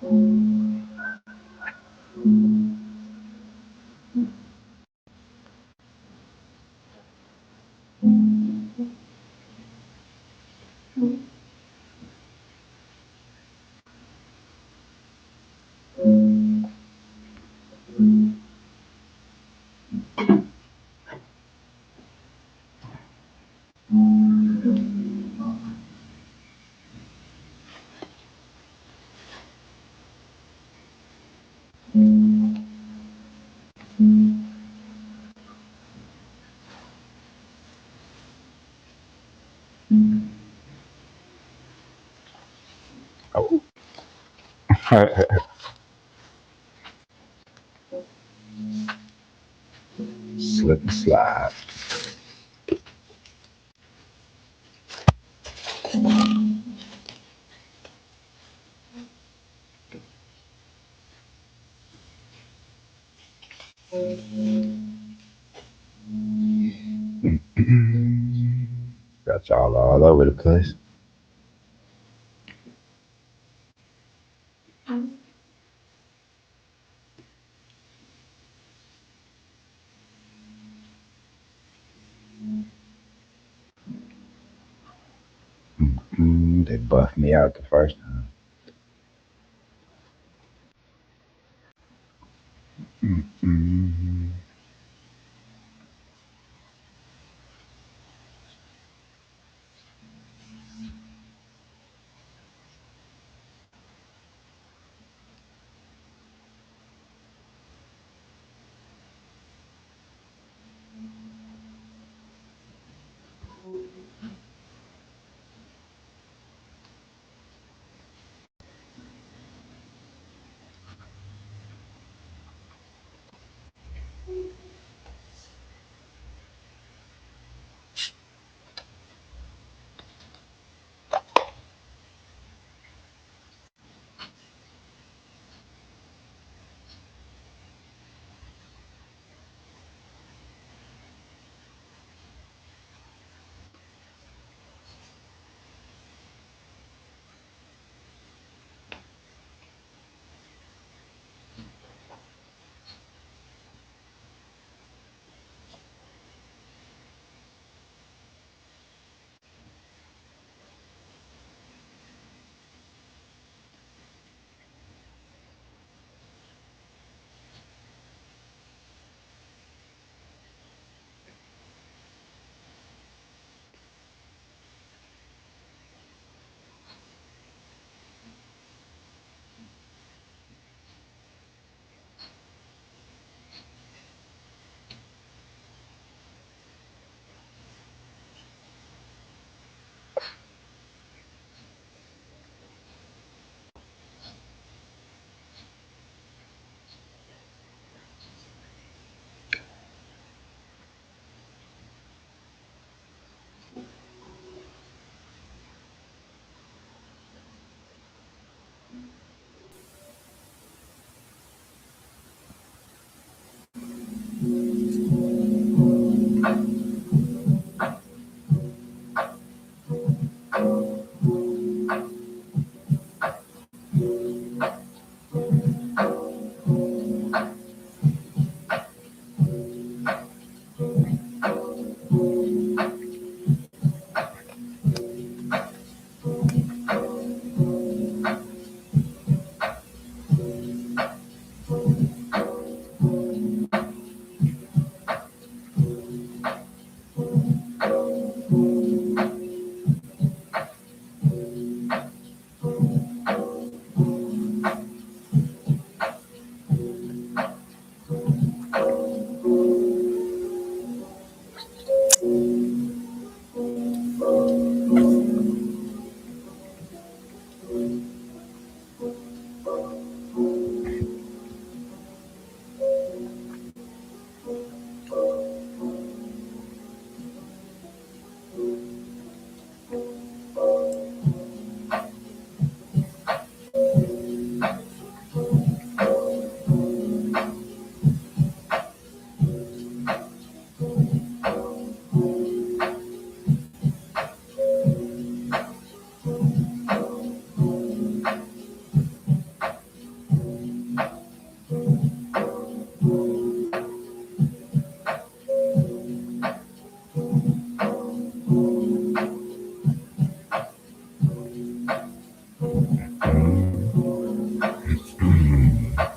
Oh, slip and slide. Got y'all all over the place. They buffed me out the first time. Mm.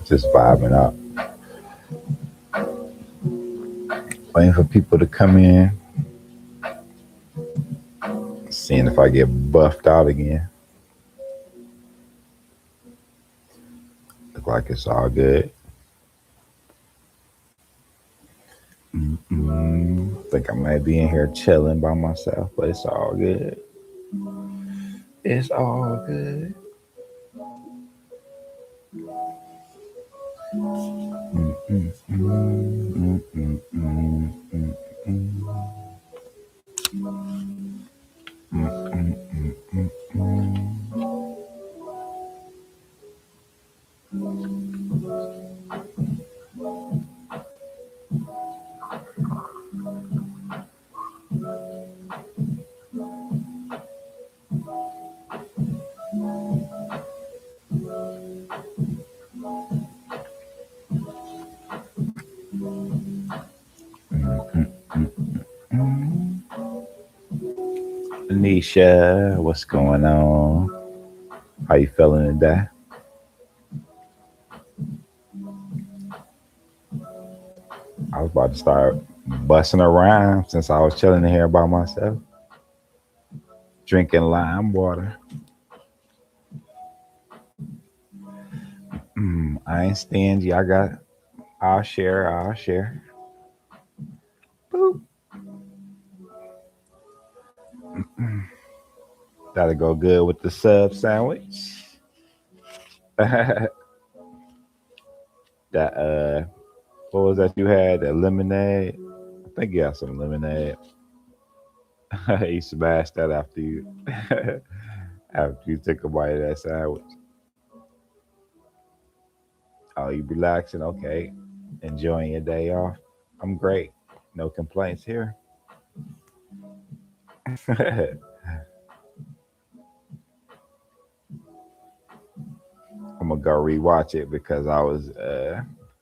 Just vibing out, waiting for people to come in, seeing if I get buffed out again. Look like it's all good. Think I might be in here chilling by myself, but it's all good. It's all good. Anisha, what's going on? How you feeling today? I was about to start busting around since I was chilling in here by myself, drinking lime water. I ain't stingy. I'll share. I'll share. Boop. That'll go good with the sub sandwich. that what was that you had? That lemonade. I think you got some lemonade. You smashed that after you after you took a bite of that sandwich. Oh, you relaxing? Okay. Enjoying your day off. I'm great. No complaints here. I'm gonna go rewatch it because I was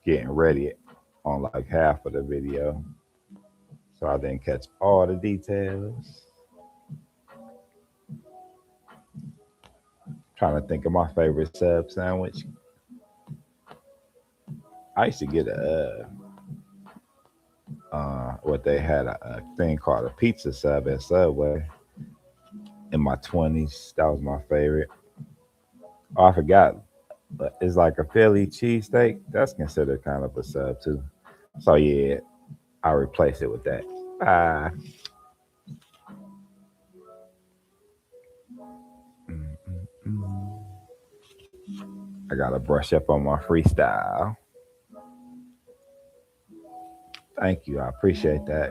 getting ready on like half of the video, so I didn't catch all the details. Trying to think of my favorite sub sandwich. I used to get what they had a thing called a pizza sub at Subway in my 20s. That was my favorite. Oh, I forgot, but it's like a Philly cheesesteak. That's considered kind of a sub too. So yeah, I replace it with that. Ah, mm, mm, mm. I gotta brush up on my freestyle. Thank you, I appreciate that.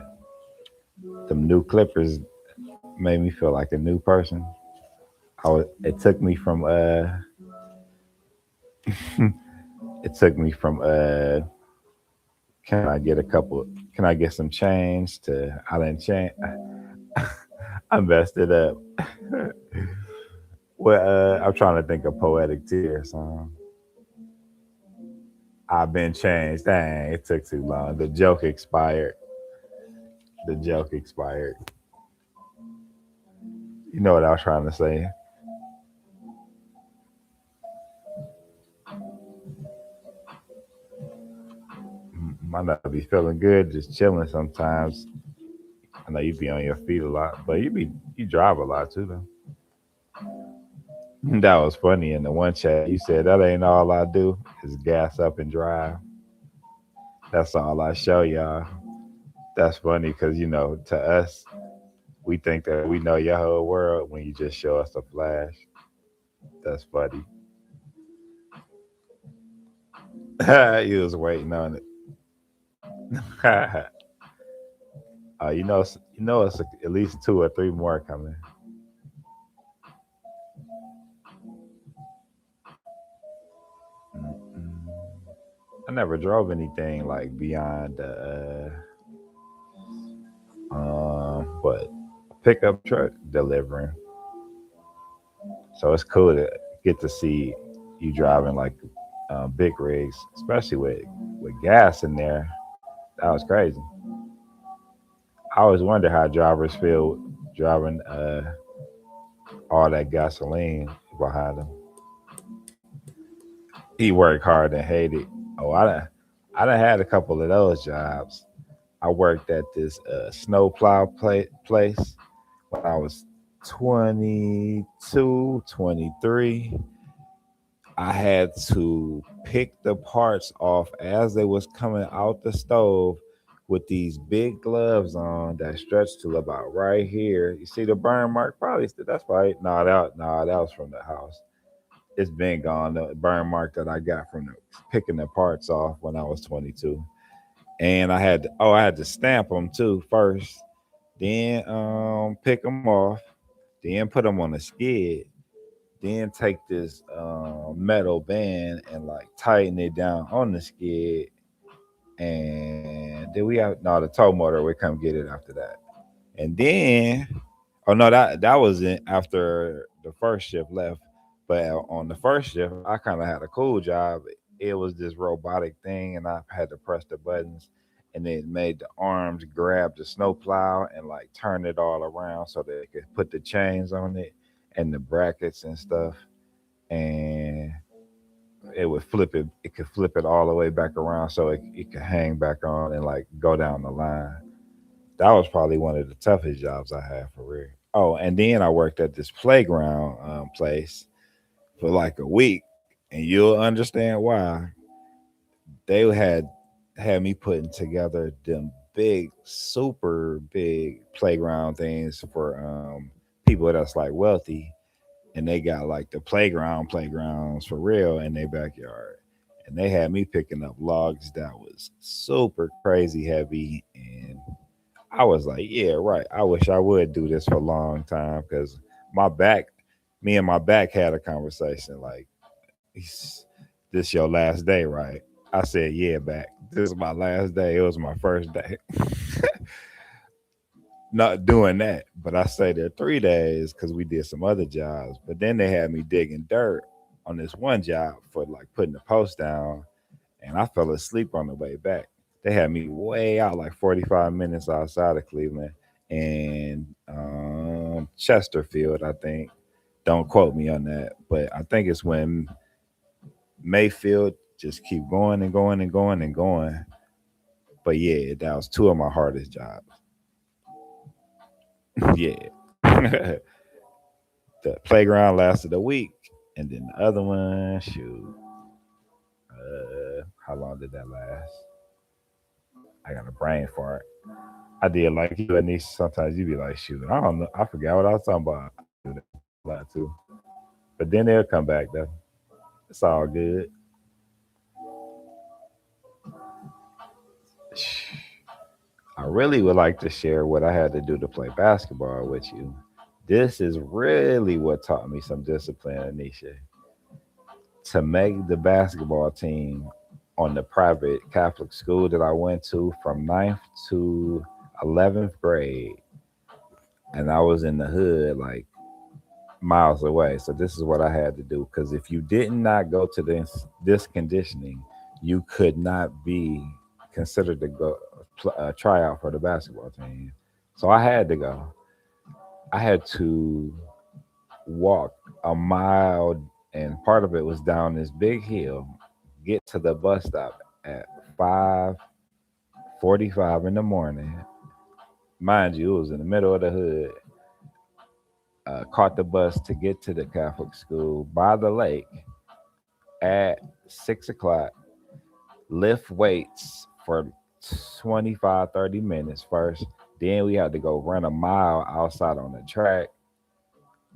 Them new clippers made me feel like a new person. It took me from it took me from can I get a couple? Can I get some change? To I didn't change. I messed it up. Well, I'm trying to think of poetic tears song. I've been changed. Dang, it took too long. The joke expired. The joke expired. You know what I was trying to say. Might not be feeling good, just chilling sometimes. I know you be on your feet a lot, but you drive a lot too though. That was funny in the one chat. You said that ain't all I do is gas up and drive. That's all I show y'all. That's funny because to us, we think that we know your whole world when you just show us a flash. That's funny. You was waiting on it. It's at least two or three more coming. Mm-mm. I never drove anything like beyond but pickup truck delivering. So it's cool to get to see you driving like big rigs, especially with gas in there. That was crazy. I always wonder how drivers feel driving all that gasoline behind them. He worked hard and hated. Oh, I done had a couple of those jobs. I worked at this snowplow place when I was 22, 23. I had to pick the parts off as they was coming out the stove with these big gloves on that stretched to about right here. You see the burn mark? Probably that's right. That was from the house. It's been gone. The burn mark that I got from picking the parts off when I was 22, and I had to stamp them too first, then pick them off, then put them on a skid, then take this metal band and like tighten it down on the skid, and then we have no the tow motor would come get it after that, and then oh no that was in after the first shift left, but on the first shift I kind of had a cool job. It was this robotic thing, and I had to press the buttons, and it made the arms grab the snowplow and like turn it all around so they could put the chains on it and the brackets and stuff, and it would flip it. It could flip it all the way back around so it could hang back on and like go down the line. That was probably one of the toughest jobs I had for real. Oh, and then I worked at this playground place for like a week, and you'll understand why. They had me putting together them big, super big playground things for people that's like wealthy, and they got like the playgrounds for real in their backyard. And they had me picking up logs that was super crazy heavy, and I was like, yeah, right. I wish I would do this for a long time because my back, me and my back had a conversation like, this your last day, right? I said, yeah, back. This is my last day. It was my first day. Not doing that, but I stayed there 3 days because we did some other jobs. But then they had me digging dirt on this one job for like putting the post down, and I fell asleep on the way back. They had me way out, like 45 minutes outside of Cleveland and Chesterfield, I think. Don't quote me on that, but I think it's when Mayfield just keep going and going and going and going. But yeah, that was two of my hardest jobs. Yeah. The playground lasted a week, and then the other one, shoot, how long did that last? I got a brain fart. I did like you, Anisha. Sometimes you be like, shoot, I don't know. I forgot what I was talking about. I do that a lot too. But then they'll come back though. It's all good. I really would like to share what I had to do to play basketball with you. This is really what taught me some discipline, Anisha. To make the basketball team on the private Catholic school that I went to from ninth to 11th grade, and I was in the hood like miles away. So this is what I had to do because if you did not go to this conditioning, you could not be considered to go try out for the basketball team. So I had to go. I had to walk a mile, and part of it was down this big hill. Get to the bus stop at 5:45 in the morning. Mind you, it was in the middle of the hood. Caught the bus to get to the Catholic school by the lake at 6 o'clock. Lift weights for 25, 30 minutes first. Then we had to go run a mile outside on the track,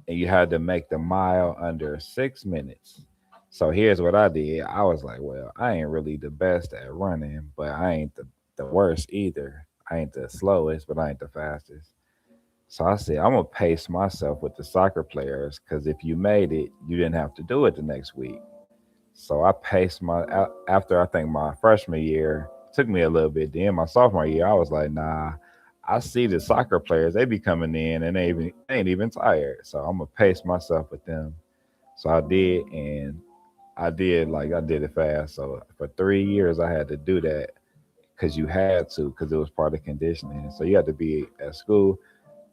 and you had to make the mile under 6 minutes. So here's what I did. I was like, well, I ain't really the best at running, but I ain't the worst either. I ain't the slowest, but I ain't the fastest. So I said, I'm gonna pace myself with the soccer players because if you made it, you didn't have to do it the next week. So I paced after I think my freshman year took me a little bit. Then my sophomore year, I was like, nah. I see the soccer players; they be coming in and they ain't even tired. So I'm gonna pace myself with them. So I did, and I did it fast. So for 3 years, I had to do that because you had to because it was part of conditioning. So you had to be at school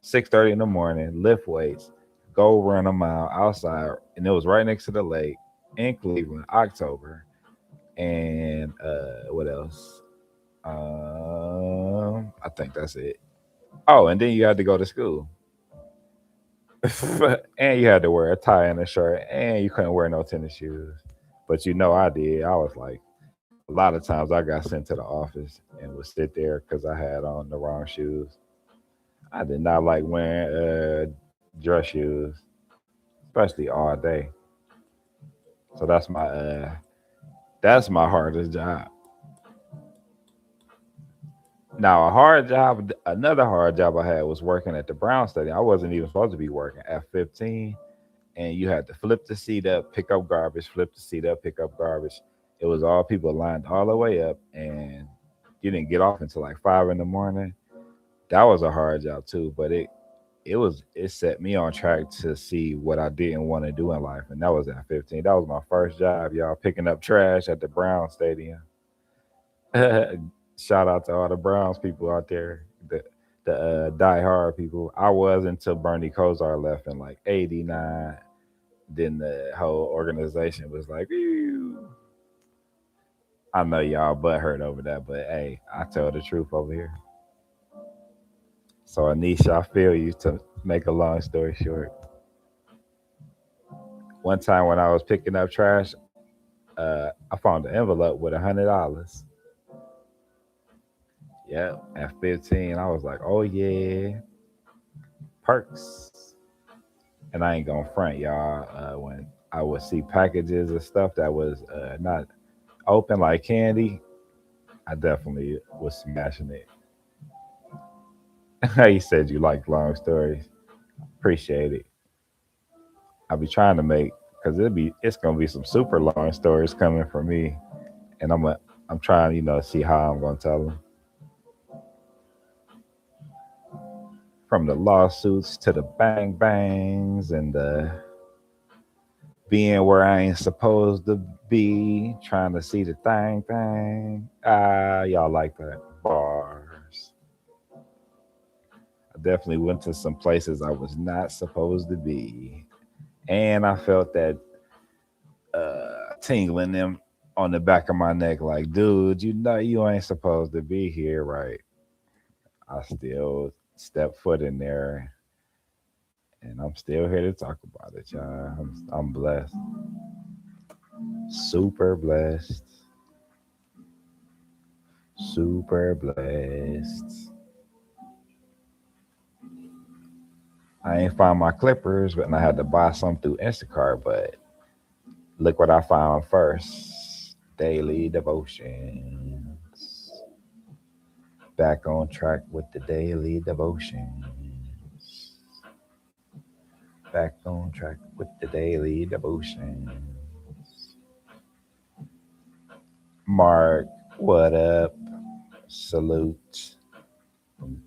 6:30 in the morning, lift weights, go run a mile outside, and it was right next to the lake. in Cleveland, October, and what else? I think that's it. Oh, and then you had to go to school, and you had to wear a tie and a shirt, and you couldn't wear no tennis shoes. But I did. I was like, a lot of times I got sent to the office and would sit there because I had on the wrong shoes. I did not like wearing dress shoes, especially all day. So that's my hardest job. Now, a hard job, another hard job I had was working at the Brown Stadium. I wasn't even supposed to be working at 15, and you had to flip the seat up, pick up garbage, flip the seat up, pick up garbage. It was all people lined all the way up, and you didn't get off until like 5 in the morning. That was a hard job too, but it set me on track to see what I didn't want to do in life, and that was at 15. That was my first job, y'all, picking up trash at the Brown Stadium. Shout out to all the Browns people out there, the die hard people. I was until Bernie Kosar left in like '89. Then the whole organization was like, "Ew." I know y'all butt hurt over that, but hey, I tell the truth over here. So Anisha, I feel you. To make a long story short, one time when I was picking up trash, I found an envelope with $100. Yeah, at 15, I was like, "Oh yeah, perks." And I ain't gonna front y'all. When I would see packages of stuff that was not open like candy, I definitely was smashing it. You said you like long stories. Appreciate it. I'll be trying to make because it's gonna be some super long stories coming from me, and I'm trying see how I'm gonna tell them, from the lawsuits to the bang bangs and the being where I ain't supposed to be, trying to see the thing. Ah, y'all like that bars. I definitely went to some places I was not supposed to be, and I felt that tingling them on the back of my neck, like, dude, you know you ain't supposed to be here, right? I still step foot in there, and I'm still here to talk about it, y'all. I'm blessed, super blessed, super blessed. I ain't find my clippers, but I had to buy some through Instacart. But look what I found first: daily devotions. Back on track with the daily devotions. Back on track with the daily devotions. Mark, what up? Salute. Boom,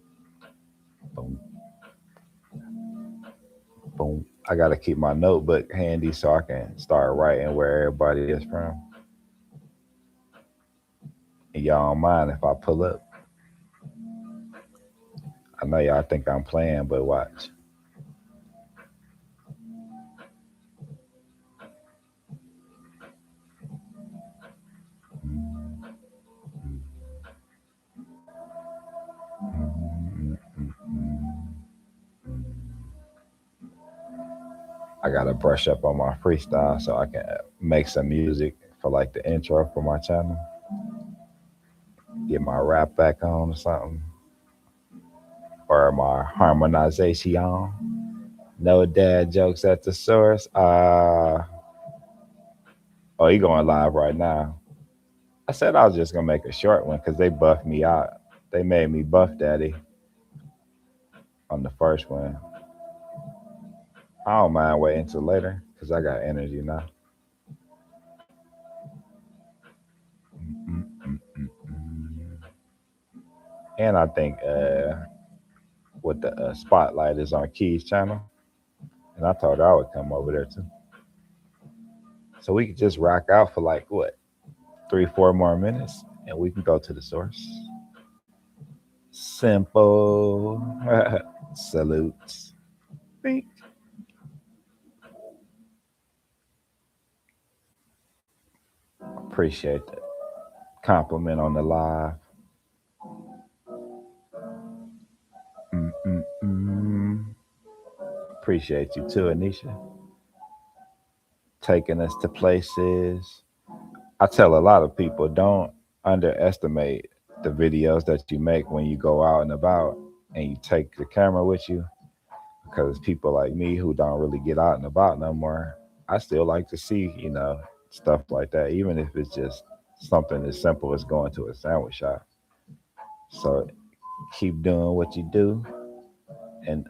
boom, boom. I gotta keep my notebook handy so I can start writing where everybody is from. And y'all don't mind if I pull up. I know y'all think I'm playing, but watch. I gotta brush up on my freestyle so I can make some music for like the intro for my channel. Get my rap back on or something, or my harmonization. No dad jokes at the source. Oh, he going live right now. I said I was just gonna make a short one because they buffed me out. They made me buff daddy on the first one. I don't mind waiting till later because I got energy now. Mm-mm-mm-mm. And I think with the spotlight is on Key's channel, and I told her I would come over there too, so we could just rock out for like what 3, 4 more minutes, and we can go to the source. Simple. Salutes. Bink. Appreciate the compliment on the live. Mm-mm-mm. Appreciate you too, Anisha, taking us to places. I tell a lot of people don't underestimate the videos that you make when you go out and about and you take the camera with you, because people like me who don't really get out and about no more, I still like to see, stuff like that, even if it's just something as simple as going to a sandwich shop. So keep doing what you do, and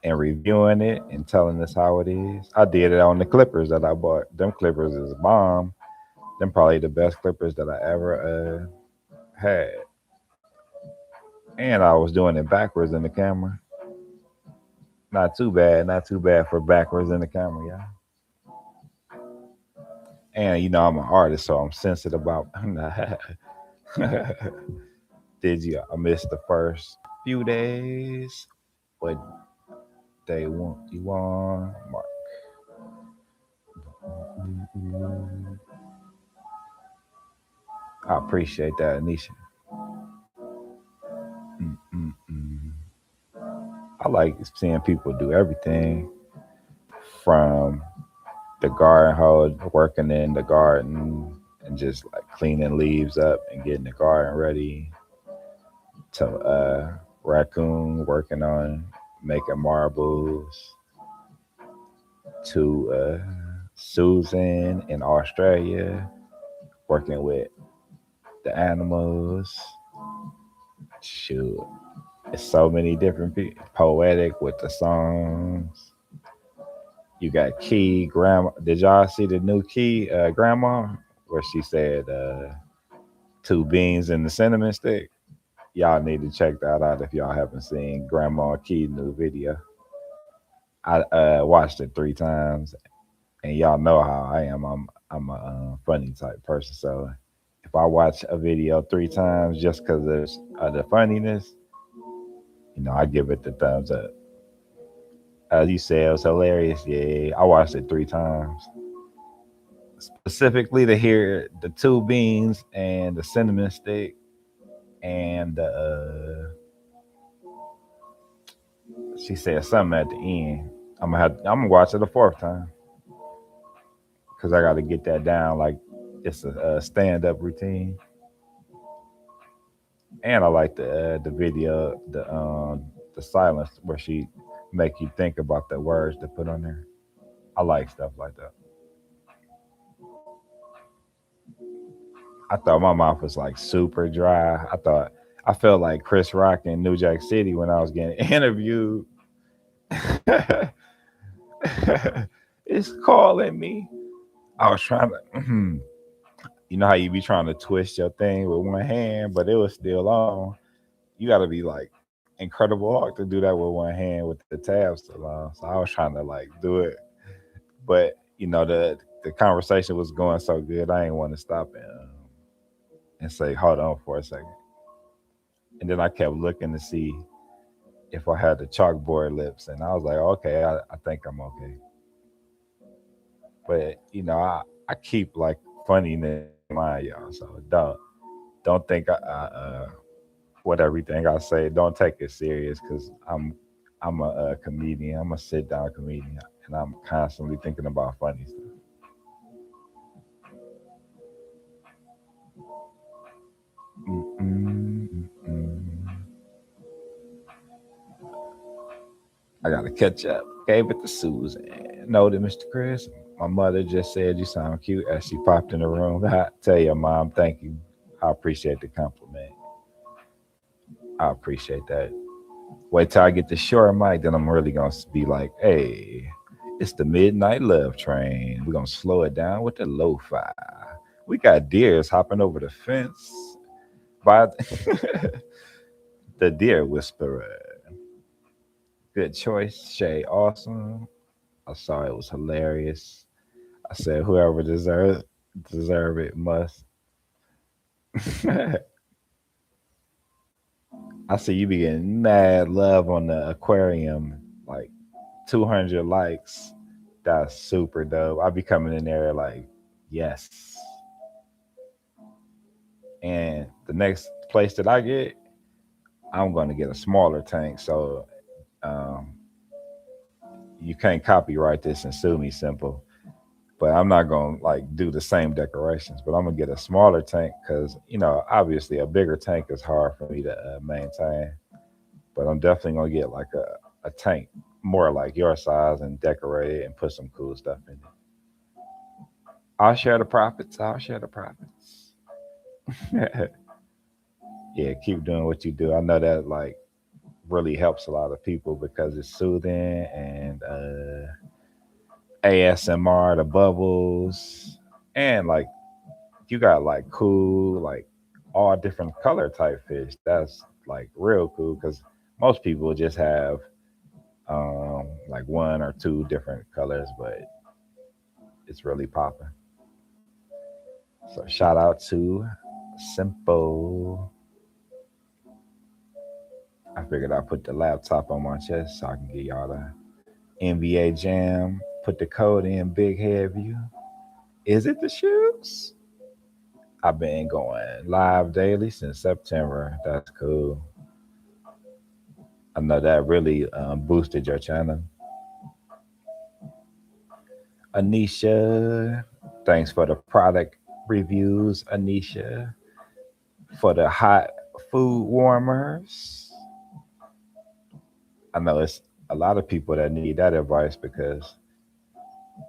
reviewing it and telling us how it is. I did it on the clippers that I bought. Them clippers is bomb. Them probably the best clippers that I ever had. And I was doing it backwards in the camera. Not too bad. Not too bad for backwards in the camera, yeah. And I'm an artist, so I'm sensitive about. Did you? I missed the first few days. What they want you on? Mark. I appreciate that, Anisha. Mm-mm-mm. I like seeing people do everything from the garden hose, working in the garden and just like cleaning leaves up and getting the garden ready, to raccoon working on making marbles, to Susan in Australia working with the animals. Shoot, it's so many different people. Poetic with the songs. You got Key Grandma. Did y'all see the new Key Grandma where she said two beans and the cinnamon stick? Y'all need to check that out if y'all haven't seen Grandma Key new video. I watched it 3 times, and y'all know how I am. I'm a funny type person, so if I watch a video 3 times just because of the funniness, I give it the thumbs up. As you said, it was hilarious. Yeah, I watched it 3 times specifically to hear the two beans and the cinnamon stick and she said something at the end. I'm gonna watch it a 4th time because I got to get that down. Like it's a stand up routine, and I like the video, the silence where she make you think about the words to put on there. I like stuff like that. I thought my mouth was like super dry. I felt like Chris Rock in New Jack City when I was getting interviewed. It's calling me. I was trying to, you know how you be trying to twist your thing with one hand, but it was still on. You got to be like Incredible Hulk to do that with one hand with the tabs still on. So I was trying to like do it, but the conversation was going so good, I didn't want to stop and say, hold on for a second. And then I kept looking to see if I had the chalkboard lips, and I was like, okay, I think I'm okay. But I keep like funniness in mind, y'all. So don't think what everything I say. Don't take it serious because I'm a comedian. I'm a sit down comedian, and I'm constantly thinking about funny stuff. Mm-mm-mm. I gotta catch up. Gave it to Susan. No to Mr. Chris. My mother just said you sound cute as she popped in the room. I tell your mom, thank you. I appreciate the compliment. I appreciate that. Wait till I get the short mic, then I'm really gonna be like, hey, it's the midnight love train. We're gonna slow it down with the lo-fi. We got deers hopping over the fence by the deer whisperer. Good choice, Shay. Awesome. I saw it was hilarious. I said whoever deserve it must. I see you be getting mad love on the aquarium, like 200 likes. That's super dope. I be coming in there like, yes. And the next place that I get, I'm going to get a smaller tank. So um, you can't copyright this and sue me, simple. But I'm not gonna like do the same decorations. But I'm gonna get a smaller tank because obviously a bigger tank is hard for me to maintain. But I'm definitely gonna get like a tank more like your size and decorate it and put some cool stuff in it. I'll share the profits. I'll share the profits. Yeah, keep doing what you do. I know that like really helps a lot of people because it's soothing and ASMR, the bubbles, and like you got like cool, like all different color type fish. That's like real cool because most people just have like one or two different colors, but it's really popping. So shout out to Simple. I figured I'd put the laptop on my chest so I can get y'all the NBA Jam. Put the code in Big Head View. Is it the shoes? I've been going live daily since September. That's cool. I know that really boosted your channel. Anisha, thanks for the product reviews, Anisha. For the hot food warmers. I know it's a lot of people that need that advice because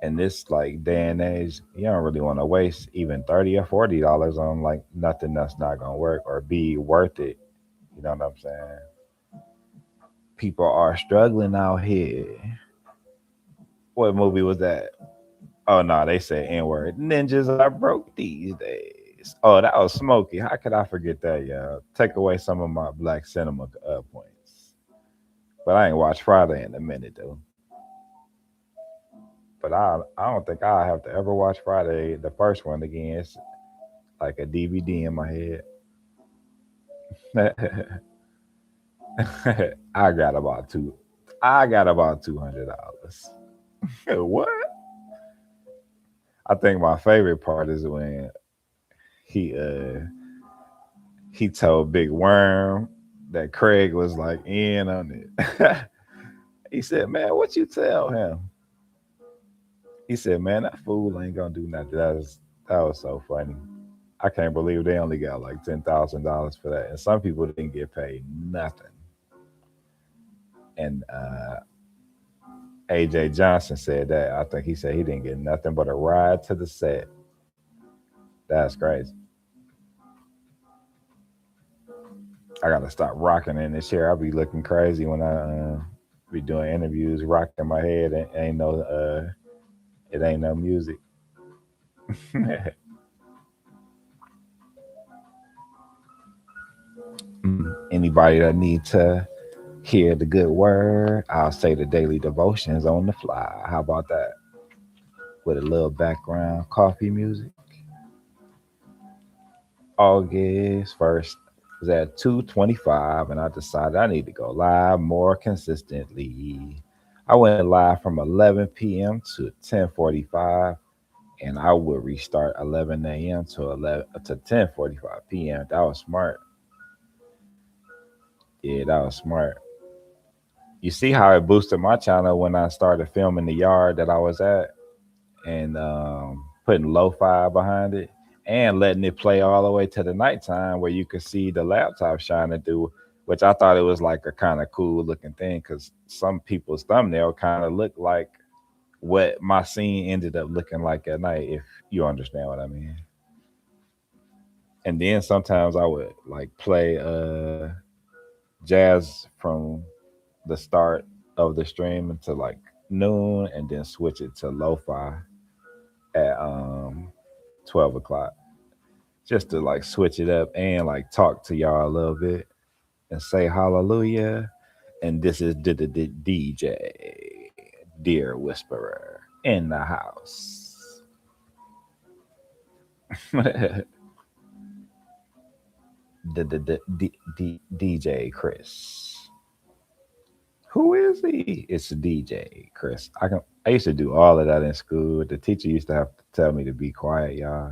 in this like day and age, you don't really want to waste even $30 or $40 on like nothing that's not gonna work or be worth it. You know what I'm saying? People are struggling out here. What movie was that? Oh no, they said N word. Ninjas are broke these days. Oh, that was Smokey. How could I forget that, y'all? Take away some of my black cinema points. But I ain't watched Friday in a minute though. But I don't think I have to ever watch Friday, the first one again. It's like a DVD in my head. I got about two. I got about $200. What? I think my favorite part is when he uh he told Big Worm that Craig was like in on it. He said, "Man, what you tell him?" He said, "Man, that fool ain't gonna do nothing." That was so funny. I can't believe they only got like $10,000 for that, and some people didn't get paid nothing. And AJ Johnson said that. I think he said he didn't get nothing but a ride to the set. That's crazy. I gotta stop rocking in this chair. I'll be looking crazy when I be doing interviews, rocking my head. And it ain't no music. Anybody that need to hear the good word, I'll say the daily devotions on the fly. How about that? With a little background coffee music. August 1st was at 2:25, and I decided I need to go live more consistently. I went live from 11 p.m. to 10:45, and I would restart 11 a.m. to 10:45 p.m. That was smart. Yeah, that was smart. You see how it boosted my channel when I started filming the yard that I was at and putting lo-fi behind it and letting it play all the way to the nighttime where you could see the laptop shining through, which I thought it was like a kind of cool looking thing because some people's thumbnail kind of looked like what my scene ended up looking like at night, if you understand what I mean. And then sometimes I would like play jazz from the start of the stream until like noon and then switch it to lo-fi at 12 o'clock just to like switch it up and like talk to y'all a little bit and say hallelujah. And this is the DJ, Dear Whisperer, in the house. the DJ Chris. Who is he? It's DJ Chris. I used to do all of that in school. The teacher used to have to tell me to be quiet, y'all.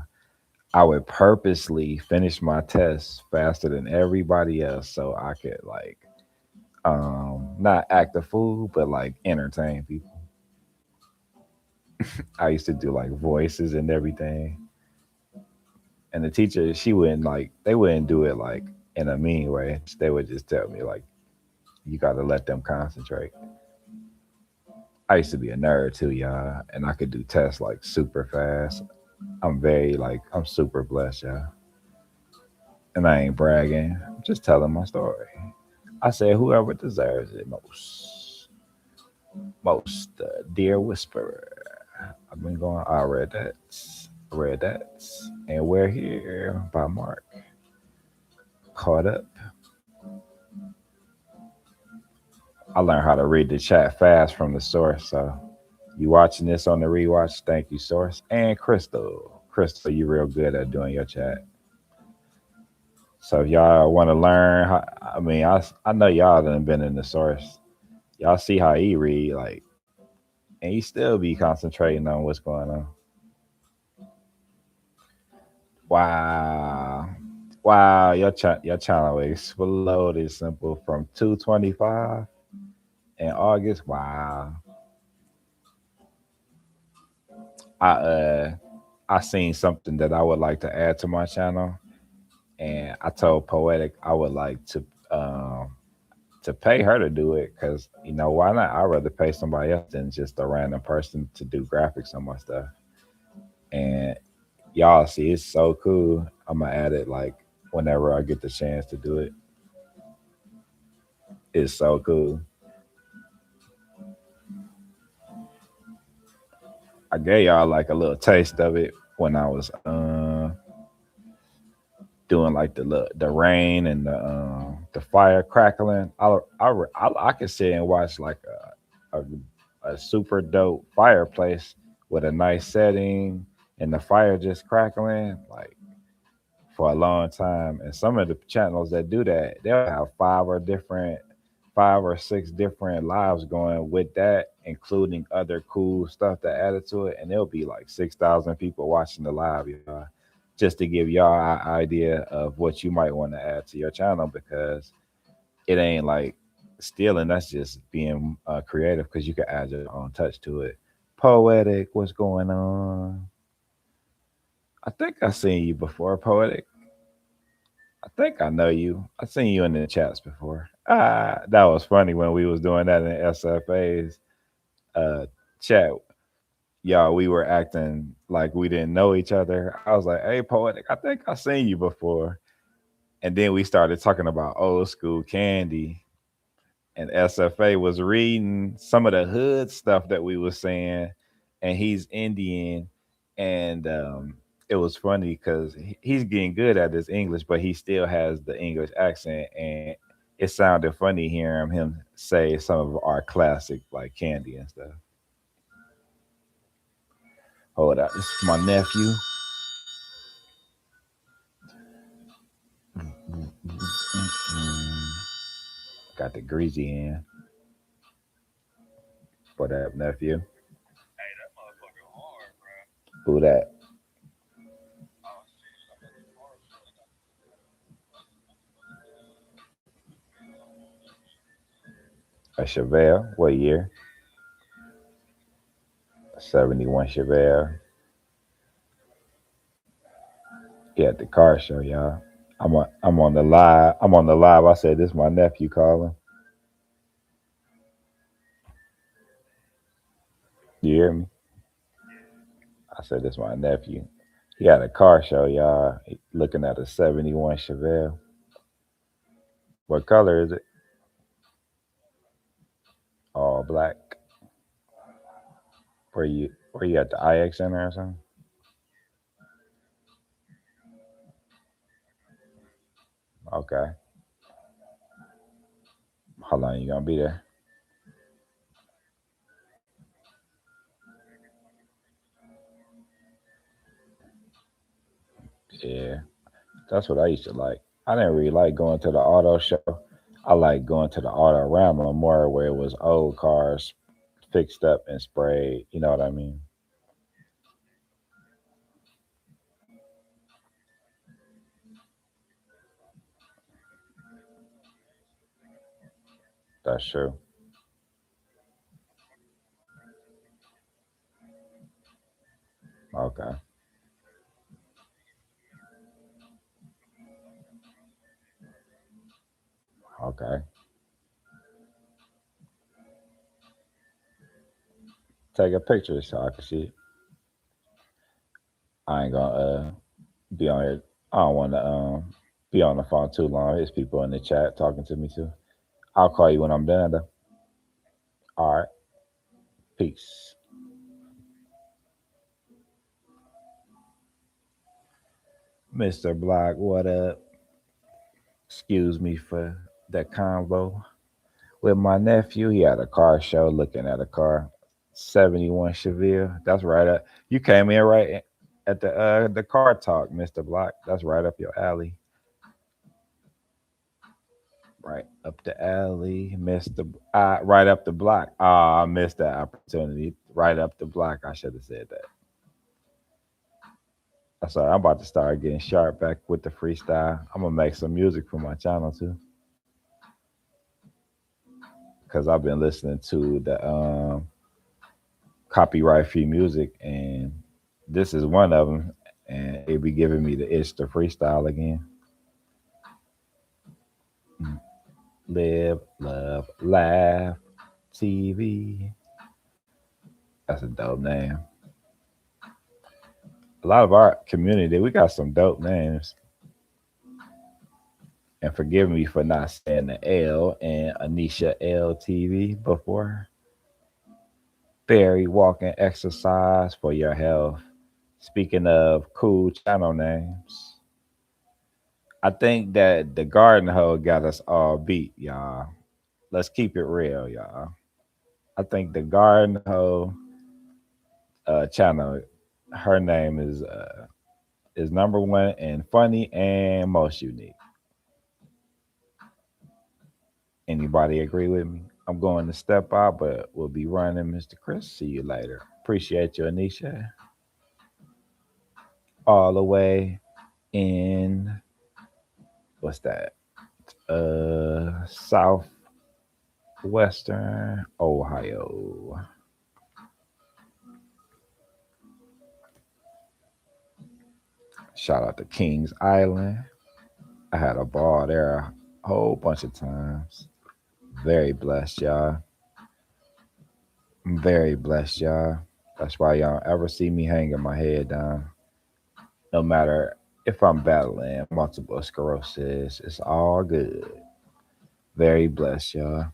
I would purposely finish my tests faster than everybody else so I could like not act a fool but like entertain people. I used to do like voices and everything. And the teacher, she wouldn't like they wouldn't do it like in a mean way. They would just tell me like you gotta let them concentrate. I used to be a nerd too, y'all, and I could do tests like super fast. I'm super blessed, y'all. And I ain't bragging. I'm just telling my story. I said whoever deserves it most, dear whisperer. I've been going. I read that, and we're here by Mark. Caught up. I learned how to read the chat fast from the source. So you watching this on the rewatch? Thank you, source and Crystal. Crystal, you real good at doing your chat. So if y'all want to learn, how, I mean, I know y'all done been in the source. Y'all see how he read like, and he still be concentrating on what's going on. Wow. Wow, your channel exploded simple from 225 in August. Wow. I I seen something that I would like to add to my channel, and I told Poetic I would like to pay her to do it because why not? I'd rather pay somebody else than just a random person to do graphics on my stuff. And y'all see, it's so cool. I'm gonna add it like whenever I get the chance to do it. It's so cool. I gave y'all like a little taste of it when I was doing like the rain and the fire crackling. I could sit and watch like a super dope fireplace with a nice setting and the fire just crackling like for a long time. And some of the channels that do that, they'll have five or six different lives going with that, including other cool stuff that added to it. And there'll be like 6,000 people watching the live, y'all, just to give y'all an idea of what you might want to add to your channel because it ain't like stealing. That's just being creative because you can add your own touch to it. Poetic, what's going on? I think I seen you before, Poetic. I think I know you. I seen you in the chats before. That was funny when we was doing that in SFA's uh, chat. Y'all, we were acting like we didn't know each other. I was like, "Hey, Poetic, I think I seen you before." And then we started talking about old school candy, and SFA was reading some of the hood stuff that we was saying, and he's Indian, and it was funny because he's getting good at his English, but he still has the English accent, and it sounded funny hearing him say some of our classic like candy and stuff. Hold up, this is my nephew. Got the greasy hand. What up, nephew? Who that? A Chevelle. What year? 71 Chevelle. Yeah, at the car show, y'all. I'm on the live. I'm on the live. I said this is my nephew calling. You hear me? I said this is my nephew. He had a car show, y'all. Looking at a 71 Chevelle. What color is it? All black. Where you at the IX Center or something? Okay. How long you gonna be there? Yeah. That's what I used to like. I didn't really like going to the auto show. I like going to the Autorama more where it was old cars fixed up and sprayed. You know what I mean? That's true. Okay. Okay. Take a picture so I can see it. I ain't gonna be on here. I don't want to be on the phone too long. There's people in the chat talking to me too. I'll call you when I'm done though. All right. Peace. Mr. Block, what up? Excuse me for that convo. With my nephew, he had a car show looking at a car. 71 Chevelle. That's right up. You came in right at the car talk, Mr. Block. That's right up your alley. Right up the alley, Mr. Right up the block. I missed that opportunity. Right up the block. I should have said that. That's all right. I'm about to start getting sharp back with the freestyle. I'm gonna make some music for my channel too, because I've been listening to the copyright free music, and this is one of them. And it be giving me the itch to freestyle again. Mm. Live, love, laugh, TV. That's a dope name. A lot of our community, we got some dope names. And forgive me for not saying the L and Anisha LTV before. Barry Walking Exercise for your health. Speaking of cool channel names, I think that the garden hoe got us all beat, y'all. Let's keep it real, y'all. I think the garden hoe channel, her name is number one and funny and most unique. Anybody agree with me? I'm going to step out, but we'll be running, Mr. Chris. See you later. Appreciate you, Anisha. All the way in what's that? Southwestern Ohio. Shout out to Kings Island. I had a ball there a whole bunch of times. Very blessed, y'all. I'm very blessed, y'all. That's why y'all don't ever see me hanging my head down. No matter if I'm battling multiple sclerosis, it's all good. Very blessed, y'all.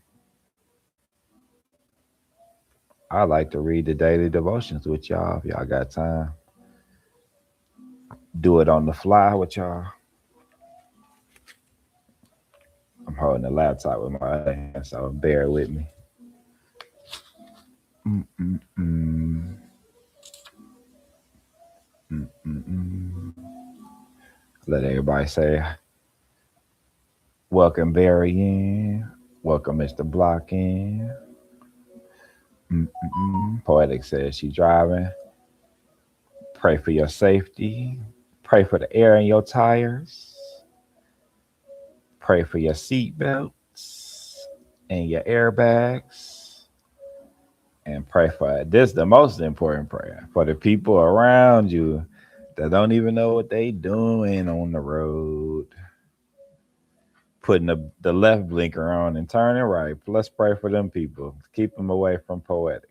I like to read the daily devotions with y'all if y'all got time. Do it on the fly with y'all. I'm holding the laptop with my other hand, so bear with me. Mm-mm-mm. Mm-mm-mm. Let everybody say, welcome Barry in. Welcome Mr. Block in. Mm-mm-mm. Poetic says she driving. Pray for your safety. Pray for the air in your tires. Pray for your seat belts and your airbags. And pray for this, the most important prayer for the people around you that don't even know what they doing on the road. Putting the left blinker on and turning right. Let's pray for them people. Keep them away from poetic.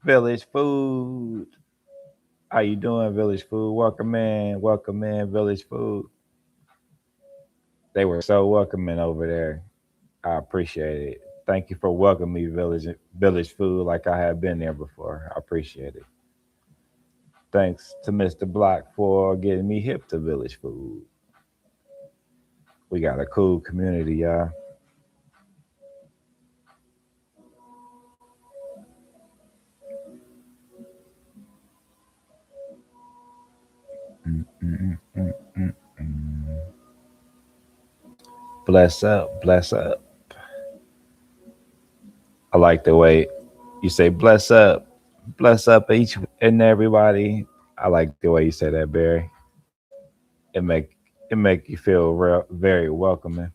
Village food. How you doing, Village Food? Welcome in, Village Food. They were so welcoming over there. I appreciate it. Thank you for welcoming me, Village Food, like I have been there before. I appreciate it. Thanks to Mr. Block for getting me hip to Village Food. We got a cool community, y'all. Mm, mm, mm, mm, mm. Bless up, bless up. I like the way you say bless up each and everybody. I like the way you say that, Barry. It make you feel real, very welcoming.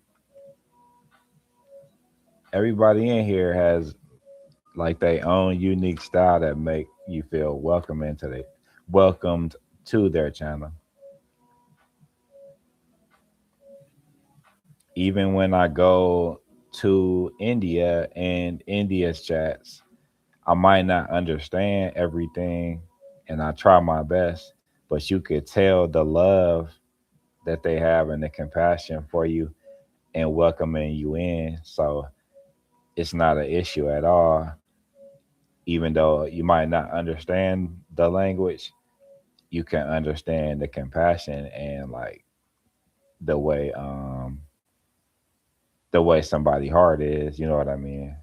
everybody in here has like their own unique style that make you feel welcomed to their channel. Even when I go to India and India's chats, I might not understand everything and I try my best, but you could tell the love that they have and the compassion for you and welcoming you in. So it's not an issue at all. Even though you might not understand the language, you can understand the compassion and like the way the way somebody heart is, you know what I mean?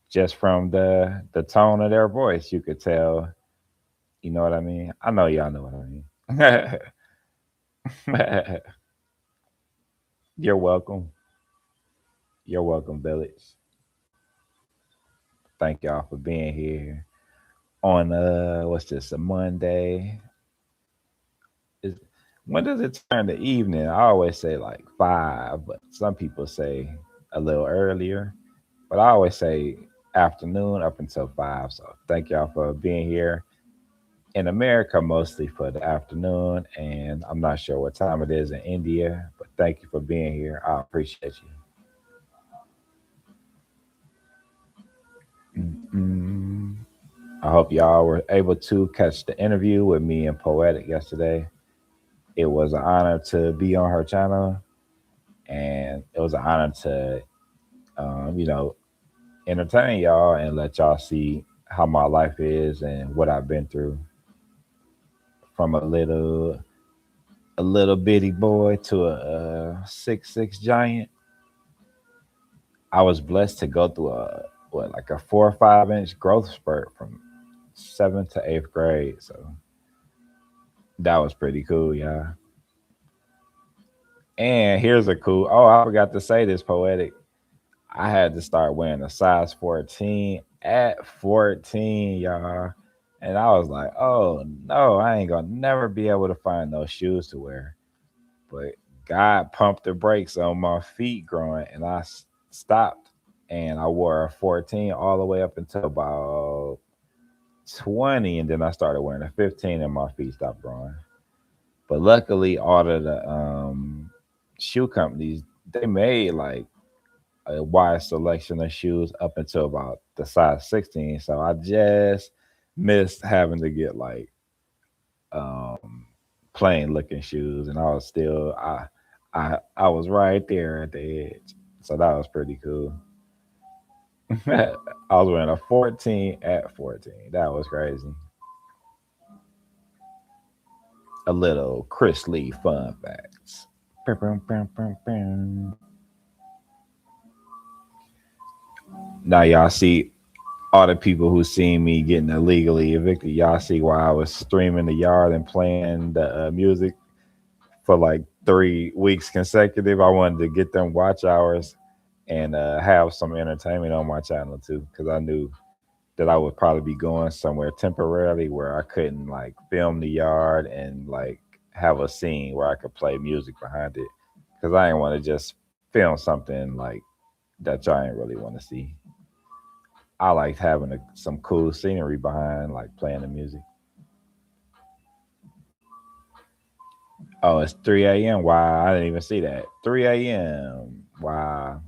Just from the tone of their voice, you could tell, you know what I mean? I know y'all know what I mean. You're welcome. You're welcome, Village. Thank y'all for being here on what's this, a Monday? Is, when does it turn to evening? I always say like 5, but some people say a little earlier. But I always say afternoon up until 5. So thank y'all for being here. In America, mostly for the afternoon, and I'm not sure what time it is in India, but thank you for being here. I appreciate you. I hope y'all were able to catch the interview with me and Poetic yesterday. It was an honor to be on her channel, and it was an honor to, you know, entertain y'all and let y'all see how my life is and what I've been through from a little bitty boy to a 6'6" giant. I was blessed to go through a what like a 4 or 5 inch growth spurt from 7th to 8th grade. So that was pretty cool, yeah. And here's a cool. Oh, I forgot to say this, Poetic. I had to start wearing a size 14 at 14, y'all. And I was like, oh no, I ain't gonna never be able to find those shoes to wear. But God pumped the brakes on my feet growing, and stopped. And I wore a 14 all the way up until about 20, and then I started wearing a 15, and my feet stopped growing. But luckily, all of the shoe companies they made like a wide selection of shoes up until about the size 16. So I just missed having to get like um plain looking shoes, and I was still I was right there at the edge. So that was pretty cool. I was wearing a 14 at 14. That was crazy. A little Chris Lee fun facts. Bum, bum, bum, bum, bum. Now y'all see all the people who seen me getting illegally evicted. Y'all see why I was streaming the yard and playing the music for like 3 weeks consecutive. I wanted to get them watch hours and have some entertainment on my channel too, because I knew that I would probably be going somewhere temporarily where I couldn't like film the yard and like have a scene where I could play music behind it, because I didn't want to just film something like that y'all ain't really want to see. I liked having some cool scenery behind like playing the music. Oh, it's 3 a.m. Wow, I didn't even see that. 3 a.m. Wow.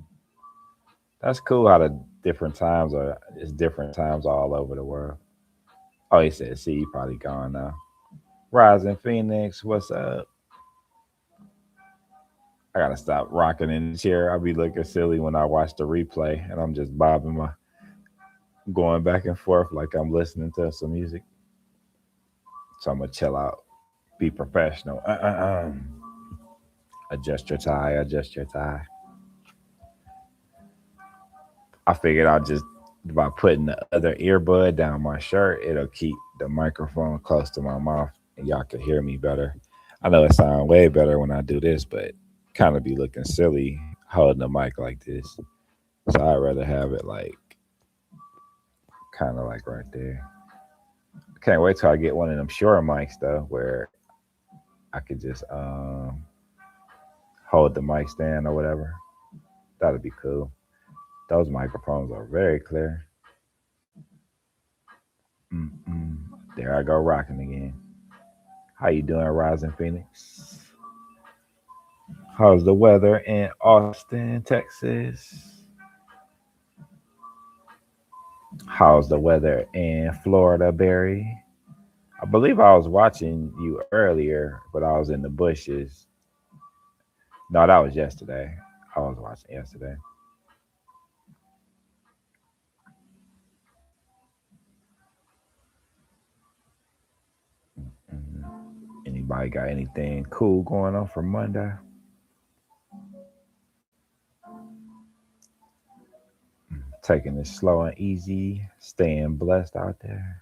That's cool how the different times are. It's different times all over the world. Oh, he said, see, you probably gone now. Rising Phoenix, what's up? I gotta stop rocking in the chair. I'll be looking silly when I watch the replay and I'm just bobbing my going back and forth like I'm listening to some music. So I'm gonna chill out, be professional. Adjust your tie, adjust your tie. I figured I'll just by putting the other earbud down my shirt, it'll keep the microphone close to my mouth and y'all can hear me better. I know it sounds way better when I do this, but kind of be looking silly holding the mic like this. So I'd rather have it like kind of like right there. Can't wait till I get one of them short mics though, where I could just hold the mic stand or whatever. That'd be cool. Those microphones are very clear. Mm-mm. There I go rocking again. How you doing, Rising Phoenix? How's the weather in Austin, Texas? How's the weather in Florida, Barry? I believe I was watching you earlier, but I was in the bushes. No, that was yesterday. I was watching yesterday. Anybody got anything cool going on for Monday? Taking it slow and easy, staying blessed out there,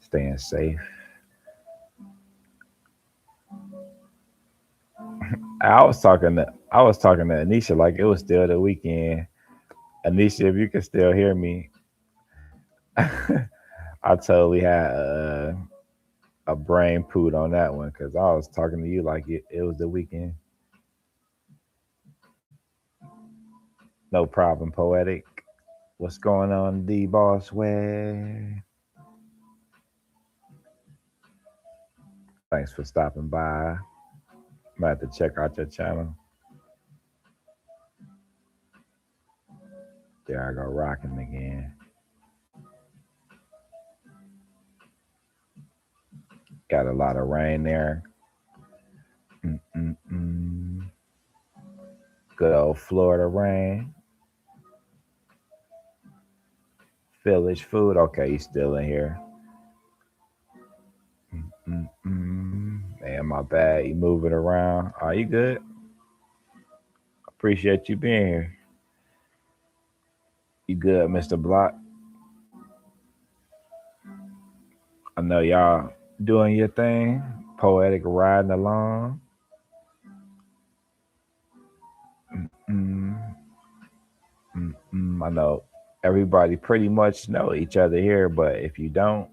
staying safe. I was talking to Anisha like it was still the weekend. Anisha, if you can still hear me, I totally had a brain poot on that one because I was talking to you like it was the weekend. No problem, poetic. What's going on, D Boss Way? Thanks for stopping by. I'm about to check out your channel. There I go rocking again. Got a lot of rain there. Mm-mm-mm. Good old Florida rain. Village food. Okay, you still in here. Mm-mm. Man, my bad. You moving around. Are you good? Appreciate you being here. You good, Mr. Block? I know y'all doing your thing. Poetic riding along. Mm-mm. Mm-mm. I know everybody pretty much know each other here, but if you don't,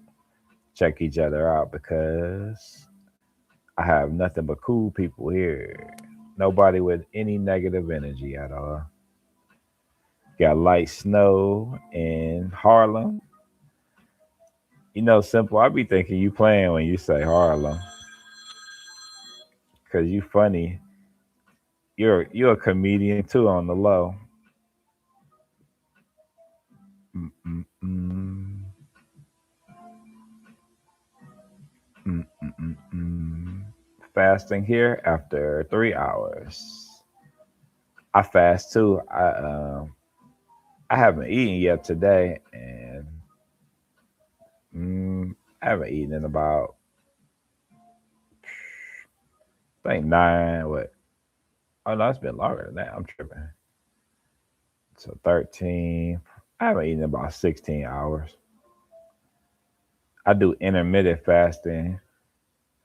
check each other out because I have nothing but cool people here. Nobody with any negative energy at all. Got light snow in Harlem. You know, simple. I be thinking you playing when you say Harlem, cause you funny. You're a comedian too on the low. Mm-mm-mm. Mm-mm-mm. Fasting here after 3 hours. I fast too. I haven't eaten yet today, and I haven't eaten in about I think nine. What? Oh no, it's been longer than that. I'm tripping. So 13. I haven't eaten in about 16 hours. I do intermittent fasting,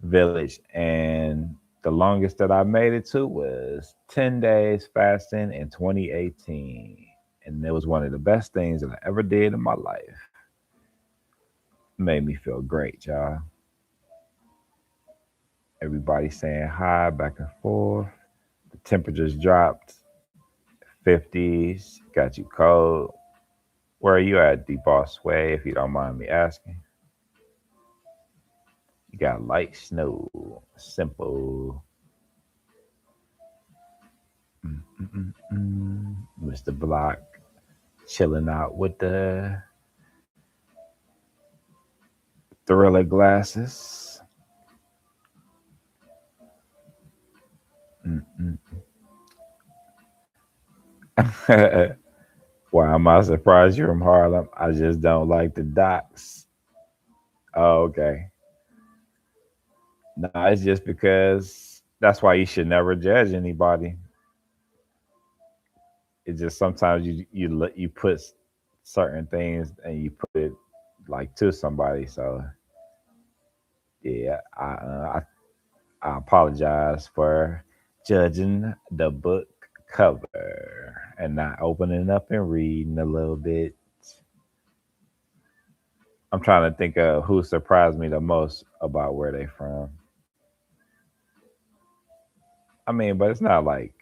village, and the longest that I made it to was 10 days fasting in 2018, and it was one of the best things that I ever did in my life. Made me feel great, y'all. Everybody saying hi back and forth. The temperatures dropped 50s, got you cold. Where are you at, D Boss Way, if you don't mind me asking? You got light snow. Simple. Mr. Block chilling out with the Thriller glasses. Mm-mm. Why am I surprised you're from Harlem? I just don't like the docks. Oh, okay. No, it's just because that's why you should never judge anybody. It's just sometimes you put certain things and you put it like to somebody. So yeah, I apologize for judging the book cover and not opening up and reading a little bit. I'm trying to think of who surprised me the most about where they from. I mean, but it's not like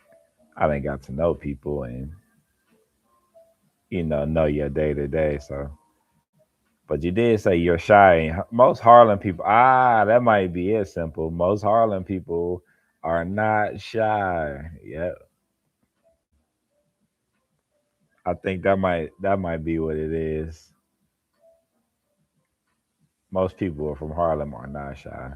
I didn't got to know people and know your day to day. So, but you did say you're shy. Most Harlem people, that might be it. Simple. Most Harlem people are not shy. Yeah, I think that might be what it is. Most people from Harlem are not shy.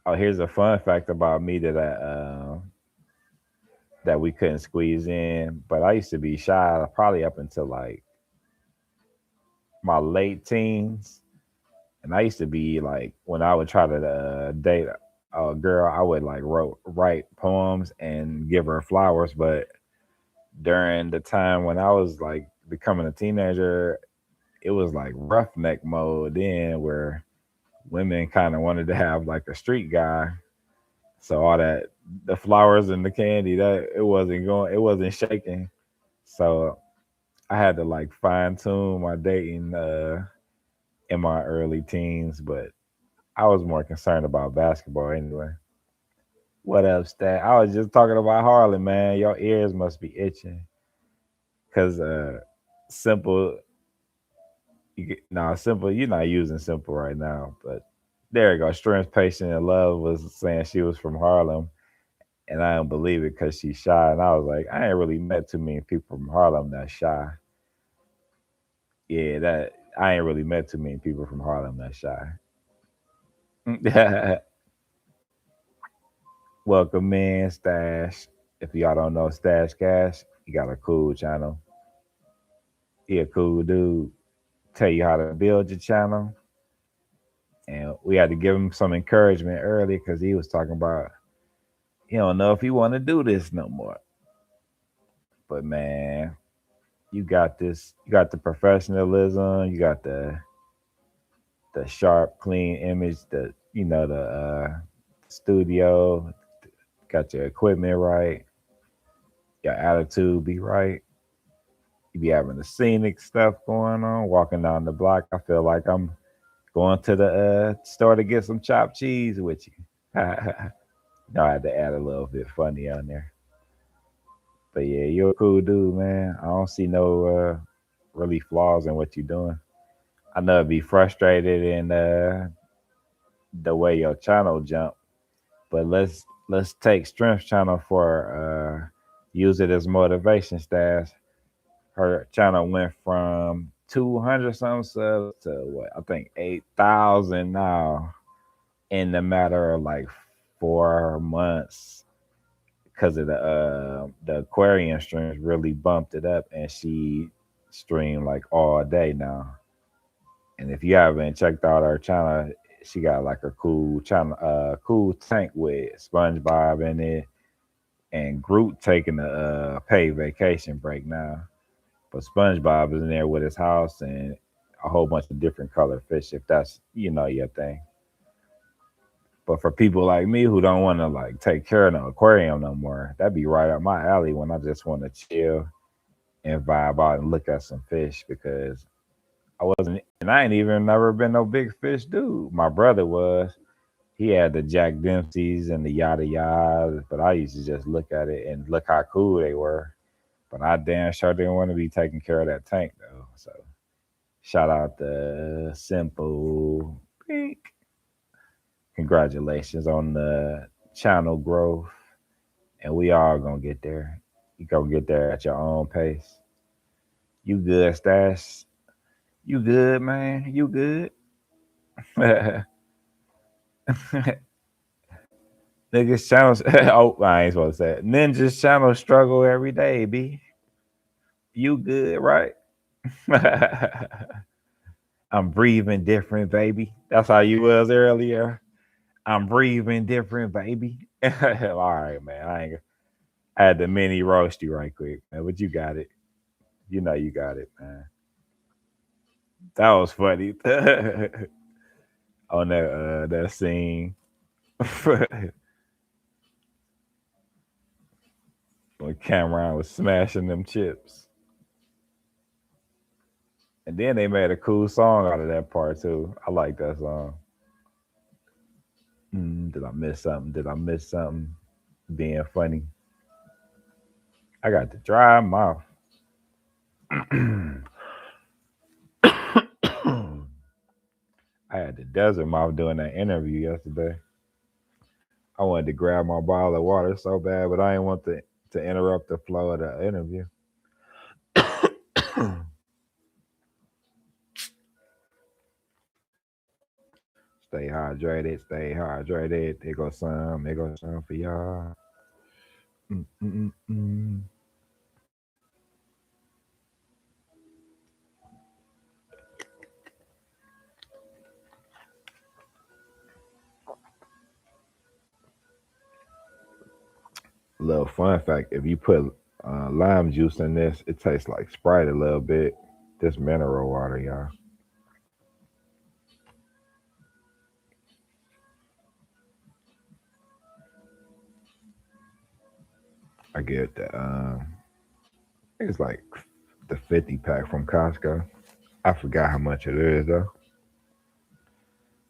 Oh, here's a fun fact about me that we couldn't squeeze in. But I used to be shy probably up until like my late teens, and I used to be like when I would try to date a girl, I would like write poems and give her flowers. But during the time when I was like becoming a teenager, it was like roughneck mode then, where women kind of wanted to have like a street guy. So all that the flowers and the candy that it wasn't shaking. So I had to like fine tune my dating in my early teens, but I was more concerned about basketball anyway. What up, Stat? I was just talking about Harlem, man. Your ears must be itching because simple. Simple. You're not using simple right now, but there you go. Strength, patient, and love was saying she was from Harlem, and I don't believe it because she's shy. And I was like, I ain't really met too many people from Harlem that shy. Yeah, that I ain't really met too many people from Harlem that shy. Welcome in, Stash. If y'all don't know Stash Cash, he got a cool channel. He a cool dude. Tell you how to build your channel. And we had to give him some encouragement early because he was talking about he don't know if he want to do this no more. But man, you got this. You got the professionalism. You got the sharp, clean image. The studio. Got your equipment right. Your attitude be right. You be having the scenic stuff going on. Walking down the block, I feel like I'm going to the store to get some chopped cheese with you. No, I had to add a little bit funny on there. But yeah, you're a cool dude, man. I don't see no really flaws in what you're doing. I know it'd be frustrated in the way your channel jump, but let's take Strength Channel for use it as motivation stats. Her channel went from 200 something subs to what I think 8,000 now in the matter of like 4 months because of the Aquarian streams really bumped it up, and she streamed like all day now. And if you haven't checked out her channel, she got like a cool channel, cool tank with SpongeBob in it, and Groot taking a paid vacation break now. But SpongeBob is in there with his house and a whole bunch of different color fish, if that's your thing. But for people like me who don't want to like take care of the aquarium no more, that'd be right up my alley when I just want to chill and vibe out and look at some fish because I wasn't, and I ain't even never been no big fish dude. My brother was. He had the Jack Dempsey's and the yada yada, but I used to just look at it and look how cool they were. But I damn sure didn't want to be taking care of that tank though. So shout out to Simple Pink. Congratulations on the channel growth. And we all gonna get there. You gonna get there at your own pace. You good, Stash? You good, man? You good? Niggas channel. Oh, I ain't supposed to say it. Ninja's channel struggle every day, b. You good, right? I'm breathing different, baby. That's how you was earlier. I'm breathing different, baby. All right, man. I had to mini roast you right quick, man. But you got it. You know you got it, man. That was funny. On that scene when Cameron was smashing them chips. And then they made a cool song out of that part too. I like that song. Did I miss something? Did I miss something? being funny. I got the dry mouth. I had the desert mouth doing that interview yesterday. I wanted to grab my bottle of water so bad, but I didn't want to interrupt the flow of the interview. Stay hydrated, stay hydrated. There goes some, there goes some for y'all. Mm-mm-mm. Little fun fact: if you put lime juice in this, it tastes like Sprite a little bit. This mineral water, y'all. I get the it's like the 50 pack from Costco. I forgot how much it is though.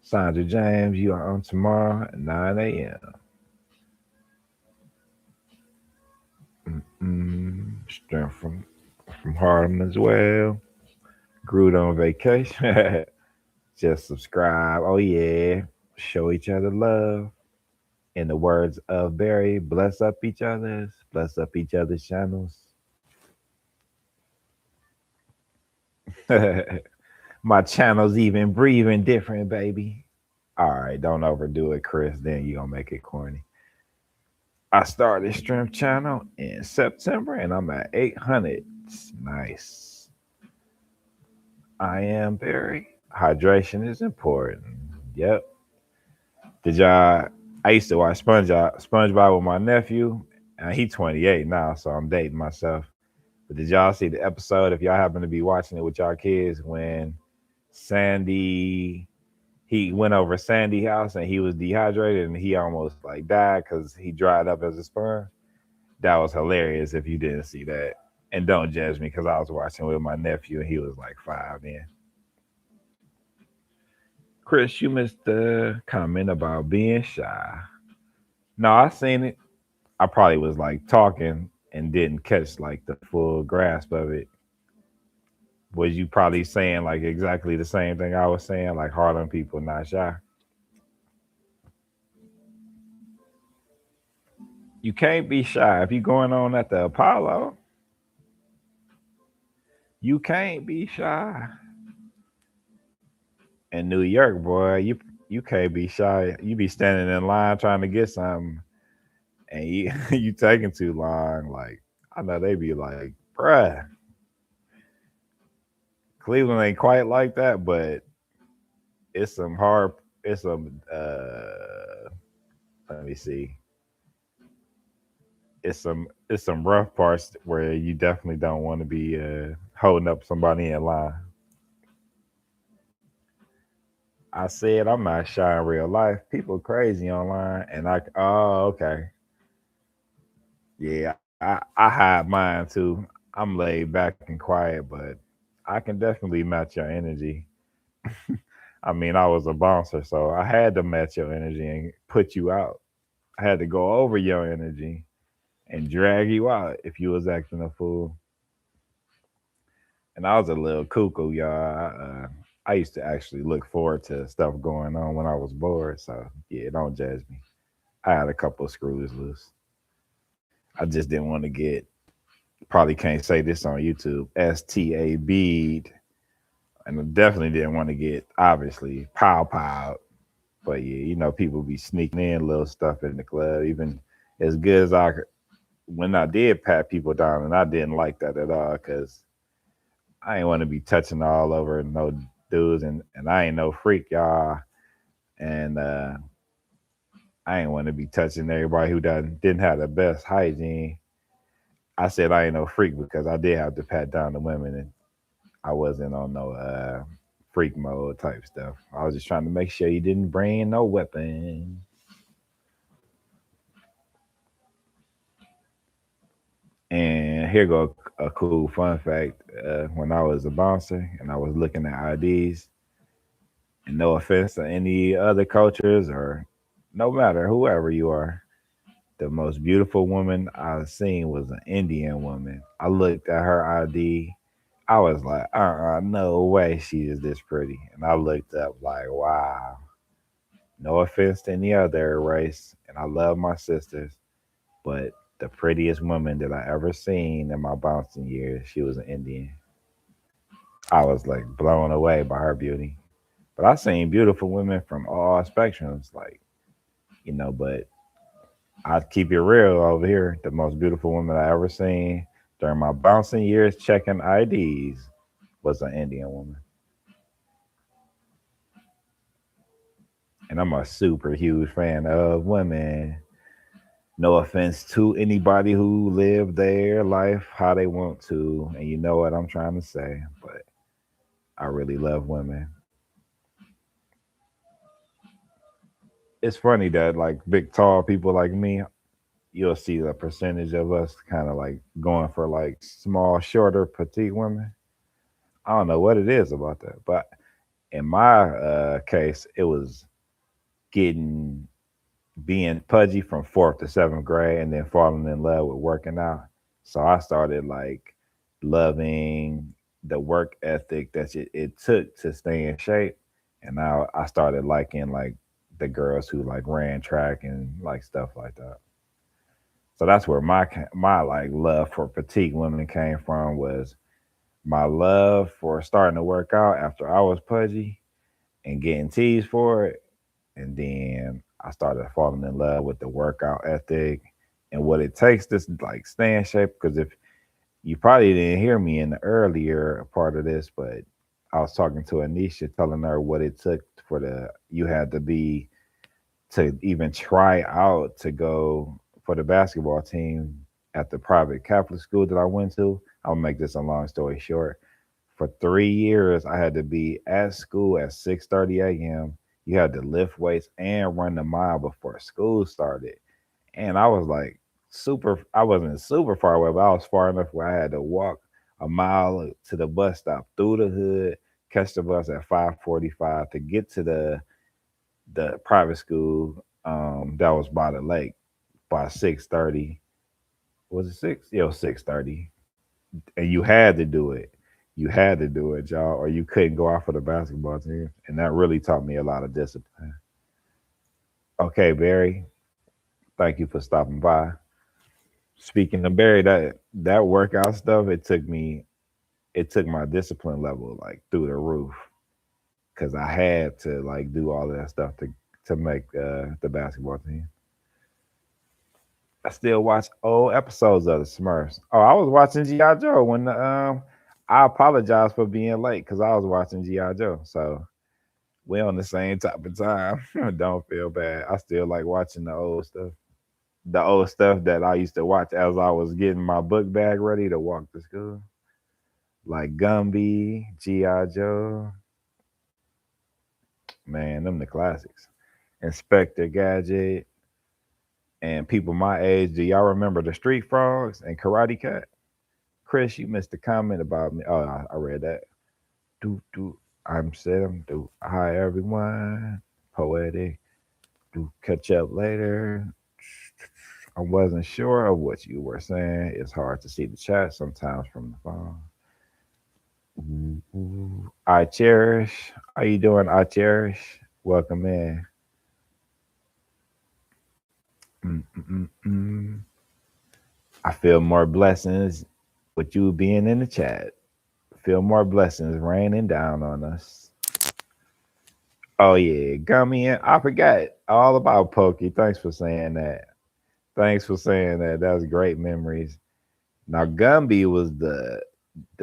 Sandra James, you are on tomorrow at 9 a.m. Strength from Harlem as well. Groot on vacation. Just subscribe. Oh yeah. Show each other love. In the words of Barry, bless up each other's channels. My channel's even breathing different, baby. All right, don't overdo it, Chris. Then you gonna make it corny. I started Strength Channel in September, and I'm at 800. Nice. I am Barry. Hydration is important. Yep. Did y'all? I used to watch SpongeBob with my nephew, and he's 28 now, so I'm dating myself. But did y'all see the episode? If y'all happen to be watching it with y'all kids, when Sandy he went over Sandy house and he was dehydrated and he almost like died because he dried up as a sponge. That was hilarious if you didn't see that. And don't judge me because I was watching with my nephew and he was like 5 then. Chris, you missed the comment about being shy. No, I seen it. I probably was like talking and didn't catch like the full grasp of it. Was you probably saying like exactly the same thing I was saying, like Harlem people not shy? You can't be shy if you going on at the Apollo. You can't be shy in New York, boy. You can't be shy. You be standing in line trying to get something, and you you taking too long. Like I know they be like, bruh, Cleveland ain't quite like that, but it's some hard. It's some. Let me see. It's some rough parts where you definitely don't want to be holding up somebody in line. I said I'm not shy in real life. People crazy online, and okay, yeah, I hide mine too. I'm laid back and quiet, but I can definitely match your energy. I mean, I was a bouncer, so I had to match your energy and put you out. I had to go over your energy and drag you out if you was acting a fool. And I was a little cuckoo, y'all. I used to actually look forward to stuff going on when I was bored. So yeah, don't judge me. I had a couple of screws loose. I just didn't want to get. Probably can't say this on YouTube. STAB'd, and I definitely didn't want to get obviously pow. But yeah, people be sneaking in little stuff in the club. Even as good as I could, when I did pat people down, and I didn't like that at all because I ain't want to be touching all over no dudes, and I ain't no freak, y'all. And I ain't want to be touching everybody who didn't have the best hygiene. I said I ain't no freak because I did have to pat down the women, and I wasn't on no freak mode type stuff. I was just trying to make sure you didn't bring no weapon. And here go a cool fun fact. When I was a bouncer and I was looking at IDs, and no offense to any other cultures or no matter whoever you are, The most beautiful woman I've seen was an Indian woman. I looked at her ID. I was like, no way she is this pretty. And I looked up like, wow. No offense to any other race, and I love my sisters, but the prettiest woman that I ever seen in my bouncing years, she was an Indian. I was like blown away by her beauty. But I seen beautiful women from all spectrums, like, but I keep it real over here. The most beautiful woman I ever seen during my bouncing years checking IDs was an Indian woman. And I'm a super huge fan of women. No offense to anybody who live their life how they want to. And you know what I'm trying to say, but I really love women. It's funny that like big tall people like me, you'll see the percentage of us kind of like going for like small, shorter, petite women. I don't know what it is about that, but in my case, it was getting being pudgy from fourth to seventh grade, and then falling in love with working out. So I started like loving the work ethic that it took to stay in shape, and now I started liking like the girls who like ran track and like stuff like that. So that's where my like love for petite women came from, was my love for starting to work out after I was pudgy and getting teased for it. And then I started falling in love with the workout ethic and what it takes to like stay in shape. Because if you probably didn't hear me in the earlier part of this, but I was talking to Anisha, telling her what it took for the you had to be to even try out to go for the basketball team at the private Catholic school that I went to. I'll make this a long story short. For 3 years, I had to be at school at 6:30 a.m. You had to lift weights and run the mile before school started. And I was like super, I wasn't super far away, but I was far enough where I had to walk a mile to the bus stop through the hood, catch the bus at 5:45 to get to the private school that was by the lake by 6:30. Was it six? Yeah, it was 6:30. And you had to do it. You had to do it, y'all, or you couldn't go out for the basketball team. And that really taught me a lot of discipline. Okay, Barry, thank you for stopping by. Speaking of Barry, that workout stuff, it took my discipline level like through the roof because I had to like do all of that stuff to make the basketball team. I still watch old episodes of the Smurfs. Oh, I was watching GI Joe when the I apologize for being late because I was watching GI Joe. So we on the same type of time. Don't feel bad. I still like watching the old stuff. The old stuff that I used to watch as I was getting my book bag ready to walk to school. Like Gumby, G.I. Joe. Man, them the classics. Inspector Gadget. And people my age, do y'all remember the Street Frogs and Karate Cat? Chris, you missed a comment about me. Oh, I read that. Do I'm Sam. Do hi everyone. Poetic. Do catch up later. I wasn't sure of what you were saying. It's hard to see the chat sometimes from the phone. I cherish. How you doing? I cherish. Welcome in. Mm-mm-mm. I feel more blessings with you being in the chat. Feel more blessings raining down on us. Oh yeah, Gummy. I forgot all about Pokey. Thanks for saying that. Thanks for saying that. That was great memories. Now Gumby was the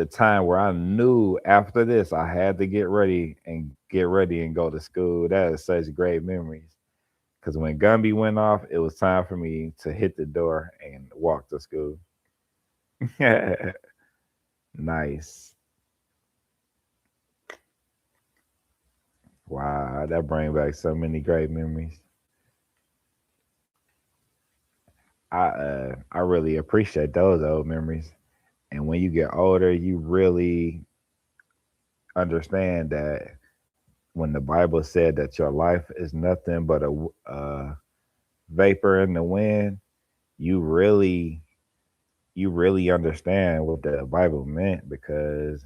time where I knew after this I had to get ready and go to school. That is such great memories. Because when Gumby went off, it was time for me to hit the door and walk to school. Nice. Wow, that brings back so many great memories. I really appreciate those old memories. And when you get older, you really understand that when the Bible said that your life is nothing but a vapor in the wind, you really you really understand what the Bible meant because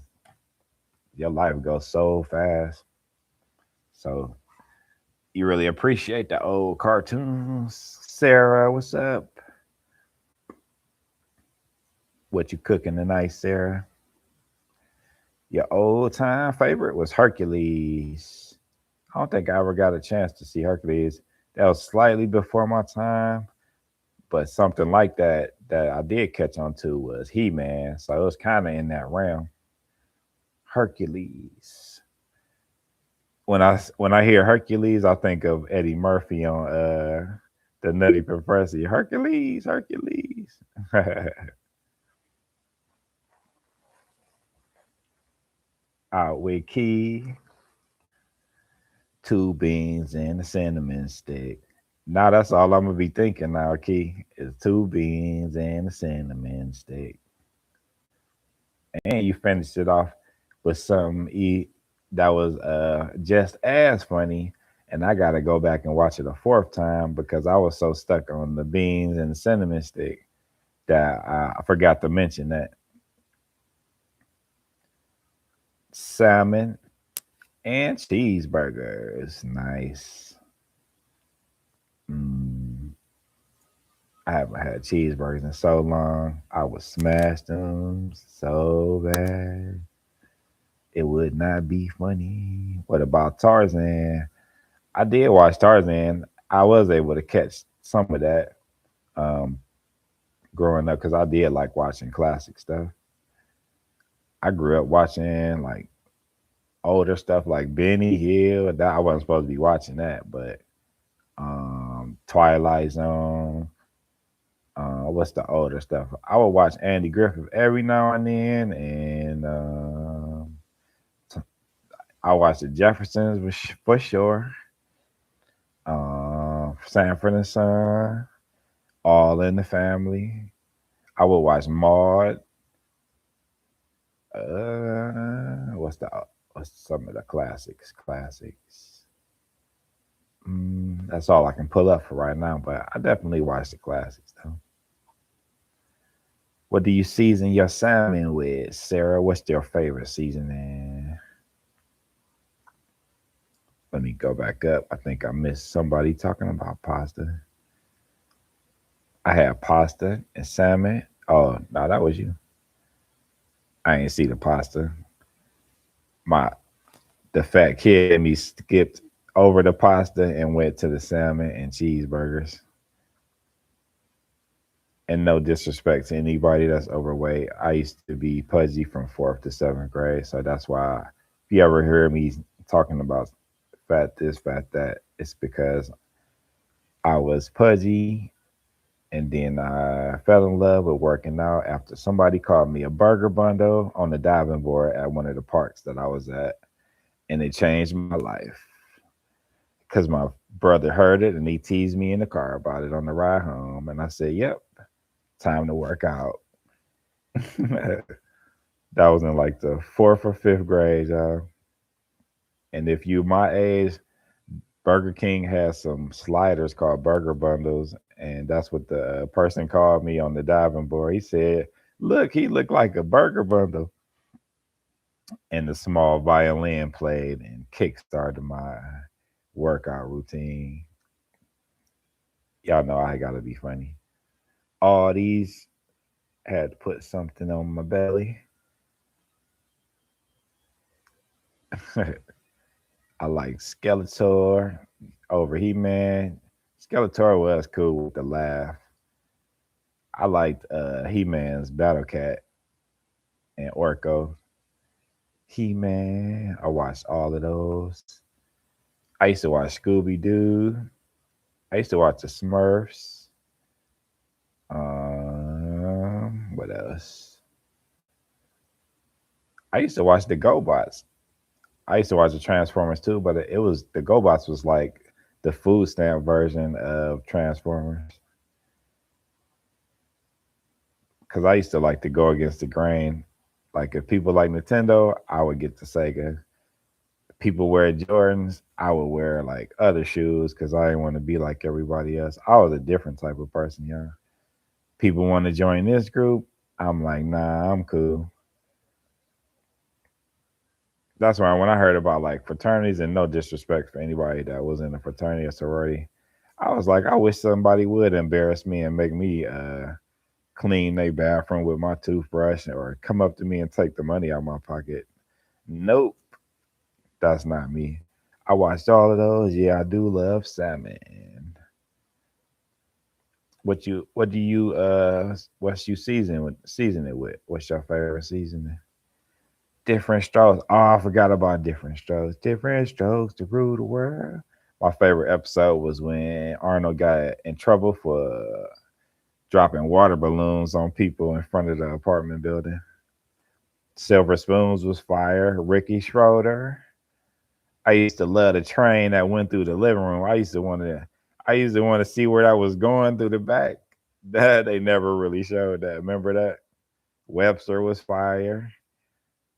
your life goes so fast. So you really appreciate the old cartoons. Sarah, what's up? What you cooking tonight, Sarah? Your old time favorite was Hercules. I don't think I ever got a chance to see Hercules. That was slightly before my time, but something like that that I did catch on to was He Man. So it was kind of in that realm. Hercules. When I hear Hercules, I think of Eddie Murphy on the Nutty Professor. Hercules, Hercules. Out with Key, two beans and a cinnamon stick. Now that's all I'm gonna be thinking now, Key, is two beans and a cinnamon stick. And you finished it off with something that was just as funny. And I gotta go back and watch it a fourth time because I was so stuck on the beans and the cinnamon stick that I forgot to mention that salmon and cheeseburgers. Nice. Mm, I haven't had cheeseburgers in so long. I would smash them so bad. It would not be funny. What about Tarzan? I did watch Tarzan. I was able to catch some of that um, growing up because I did like watching classic stuff. I grew up watching like older stuff like Benny Hill. That I wasn't supposed to be watching that, but Twilight Zone. What's the older stuff? I would watch Andy Griffith every now and then, and I watch the Jeffersons for sure. Sanford and Son, All in the Family. I would watch Maud. What's some of the classics? Classics. That's all I can pull up for right now, but I definitely watch the classics though. What do you season your salmon with, Sarah? What's your favorite seasoning? Let me go back up. I think I missed somebody talking about pasta. I had pasta and salmon. Oh no, that was you. I ain't see the pasta. My the fat kid in me skipped over the pasta and went to the salmon and cheeseburgers. And no disrespect to anybody that's overweight. I used to be pudgy from fourth to seventh grade, so that's why if you ever hear me talking about fat this, fat that, it's because I was pudgy and then I fell in love with working out after somebody called me a burger bundle on the diving board at one of the parks that I was at, and it changed my life because my brother heard it and he teased me in the car about it on the ride home, and I said, "Yep, time to work out." That was in like the fourth or fifth grade, y'all. And if you my age, Burger King has some sliders called burger bundles, and that's what the person called me on the diving board. He said, "Look, he looked like a burger bundle." And the small violin played and kickstarted my workout routine. Y'all know I gotta be funny. All these had to put something on my belly. I like Skeletor over He Man. Skeletor was cool with the laugh. I liked He Man's Battle Cat and Orko. He Man, I watched all of those. I used to watch Scooby Doo. I used to watch the Smurfs. What else? I used to watch the GoBots. I used to watch the Transformers too, but it was the GoBots was like the food stamp version of Transformers. Because I used to like to go against the grain. Like if people like Nintendo, I would get the Sega. People wear Jordans, I would wear like other shoes because I didn't want to be like everybody else. I was a different type of person, yeah. People want to join this group. I'm like, nah, I'm cool. That's why when I heard about like fraternities, and no disrespect for anybody that was in a fraternity or sorority, I was like, I wish somebody would embarrass me and make me clean their bathroom with my toothbrush or come up to me and take the money out of my pocket. Nope, that's not me. I watched all of those. Yeah, I do love salmon. What do you what's you season it with? What's your favorite seasoning? Different strokes. Oh, I forgot about different strokes. Different strokes to rule the world. My favorite episode was when Arnold got in trouble for dropping water balloons on people in front of the apartment building. Silver Spoons was fire. Ricky Schroeder. I used to love the train that went through the living room. I used to want to see where that was going through the back. That they never really showed that. Remember that? Webster was fire.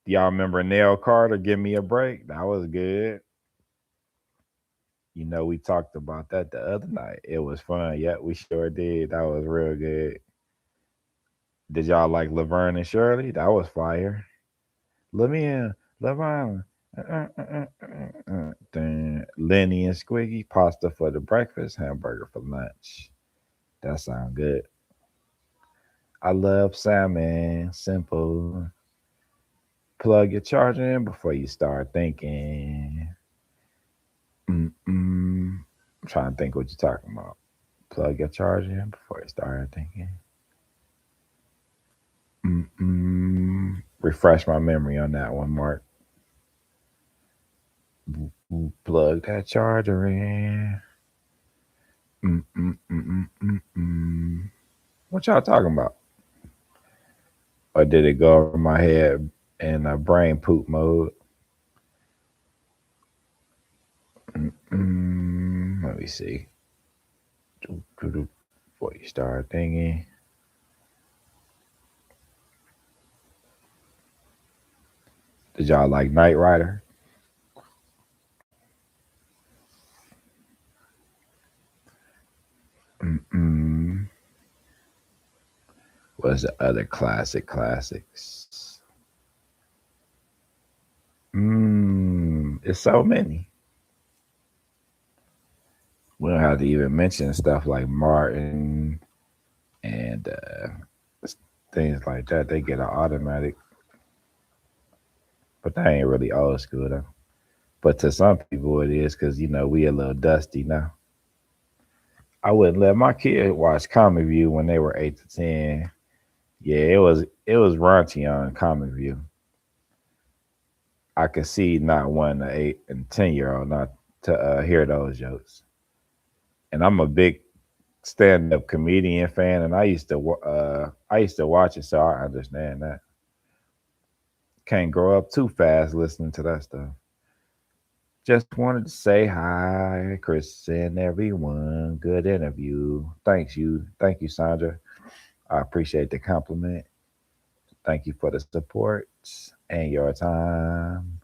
Do y'all remember Nell Carter? Give me a break. That was good. We talked about that the other night. It was fun. Yeah, we sure did. That was real good. Did y'all like Laverne and Shirley? That was fire. Let me in, Laverne. Lenny and Squiggy, pasta for the breakfast, hamburger for lunch. That sound good. I love salmon. Simple. Plug your charger in before you start thinking. I'm trying to think what you're talking about. Plug your charger in before you start thinking. Refresh my memory on that one, Mark. Plug that charger in. What y'all talking about? Or did it go over my head in a brain poop mode? Let me see. Before you start thinking. Did y'all like Knight Rider? What's the other classics? It's so many. We don't have to even mention stuff like Martin and things like that. They get an automatic, but that ain't really old school though. But to some people it is because we a little dusty now. I wouldn't let my kid watch Comic View when they were 8 to 10. Yeah, it was raunchy on Comic View. I could see not one to 8 and 10-year-old not to hear those jokes. And I'm a big stand-up comedian fan, and I used to watch it, so I understand that. Can't grow up too fast listening to that stuff. Just wanted to say hi, Chris and everyone. Good interview. Thank you, Sandra. I appreciate the compliment. Thank you for the support and your time.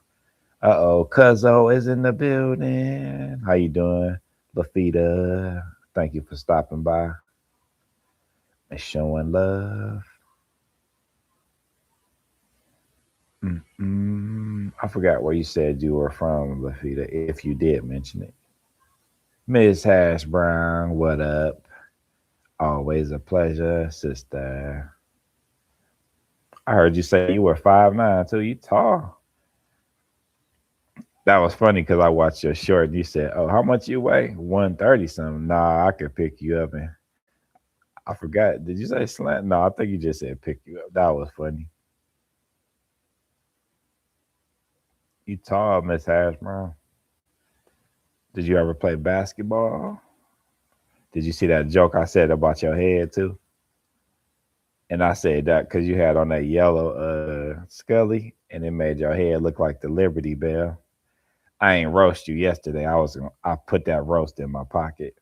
Cuzzo is in the building. How you doing, Lafita? Thank you for stopping by and showing love. I forgot where you said you were from, Lafita, if you did mention it. Miss Hash Brown, what up? Always a pleasure, sister. I heard you say you were 5'9" too. You tall. That was funny because I watched your short and you said, "Oh, how much you weigh? 130 something." Nah, I could pick you up, and I forgot. Did you say slant? No, I think you just said pick you up. That was funny. You tall, Miss Hash Brown. Did you ever play basketball? Did you see that joke I said about your head too? And I said that because you had on that yellow Scully, and it made your head look like the Liberty Bell. I ain't roast you yesterday. I put that roast in my pocket.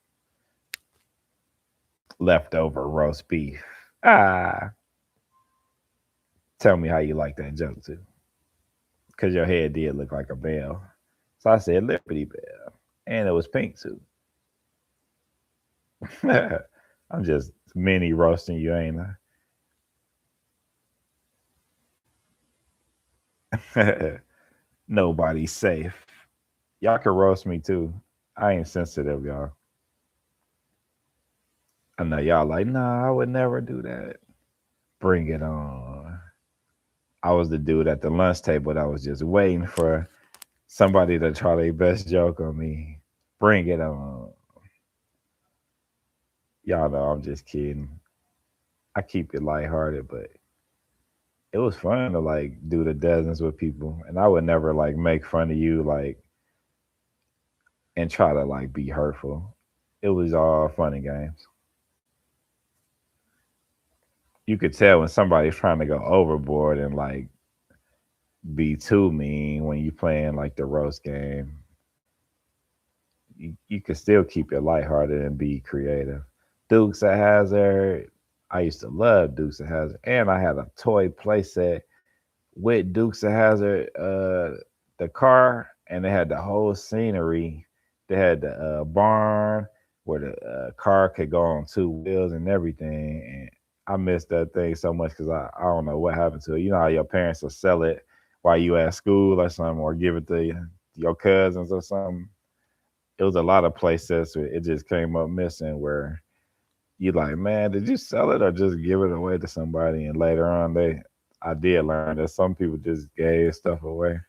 Leftover roast beef. Ah, tell me how you like that joke too, because your head did look like a bell. So I said Liberty Bell, and it was pink too. I'm just Mini roasting you, ain't I? Nobody's safe. Y'all can roast me too. I ain't sensitive, y'all. I know y'all like, nah, I would never do that. Bring it on. I was the dude at the lunch table that was just waiting for somebody to try their best joke on me. Bring it on. Y'all know I'm just kidding. I keep it lighthearted, but it was fun to like do the dozens with people. And I would never like make fun of you like and try to like be hurtful. It was all fun and games. You could tell when somebody's trying to go overboard and like be too mean when you playing like the roast game. You could still keep it lighthearted and be creative. Dukes of Hazzard. I used to love Dukes of Hazzard, and I had a toy playset with Dukes of Hazzard, the car, and they had the whole scenery. They had the barn where the car could go on two wheels and everything. And I missed that thing so much because I don't know what happened to it. You know how your parents will sell it while you at school or something, or give it to your cousins or something. It was a lot of places where it just came up missing where you like, man, did you sell it or just give it away to somebody? And later on, I did learn that some people just gave stuff away.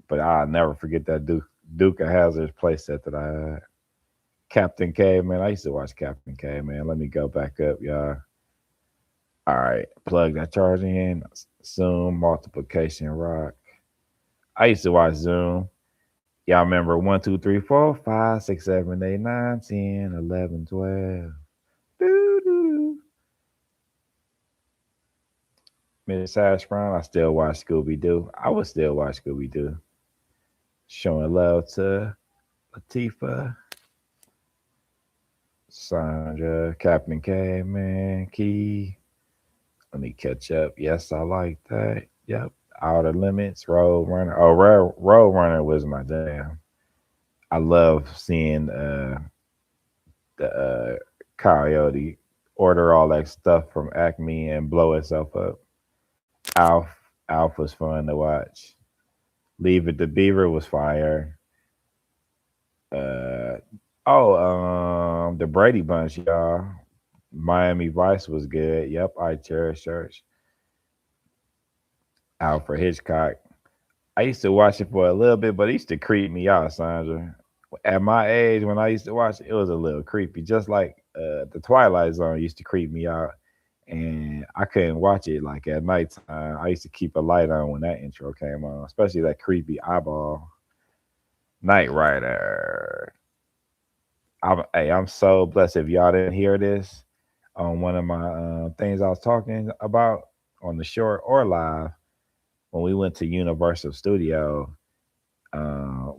But I'll never forget that Duke of Hazard's playset that I had. Captain K, man. I used to watch Captain K, man. Let me go back up, y'all. All right, plug that charge in. Zoom, multiplication, rock. I used to watch Zoom. Y'all remember 1, 2, 3, 4, 5, 6, 7, 8, 9, 10, 11, 12. Doo-doo. Miss Hash Brown, I still watch Scooby Doo. I would still watch Scooby Doo. Showing love to Latifah, Sandra, Captain K, man, Key. Let me catch up. Yes, I like that. Yep. Outer Limits, Road Runner. Oh, Road Runner was my jam. I love seeing the Coyote order all that stuff from Acme and blow itself up. Alf, Alf was fun to watch. Leave It to Beaver was fire. Uh, the Brady Bunch, y'all. Miami Vice was good. Yep, I cherish church. Alfred Hitchcock. I used to watch it for a little bit, but it used to creep me out, Sandra. At my age, when I used to watch it, it was a little creepy. Just like the Twilight Zone used to creep me out, and I couldn't watch it like at nighttime. I used to keep a light on when that intro came on, especially that creepy eyeball. Knight Rider. I'm so blessed. If y'all didn't hear this on one of my things I was talking about on the short or live, when we went to Universal Studio,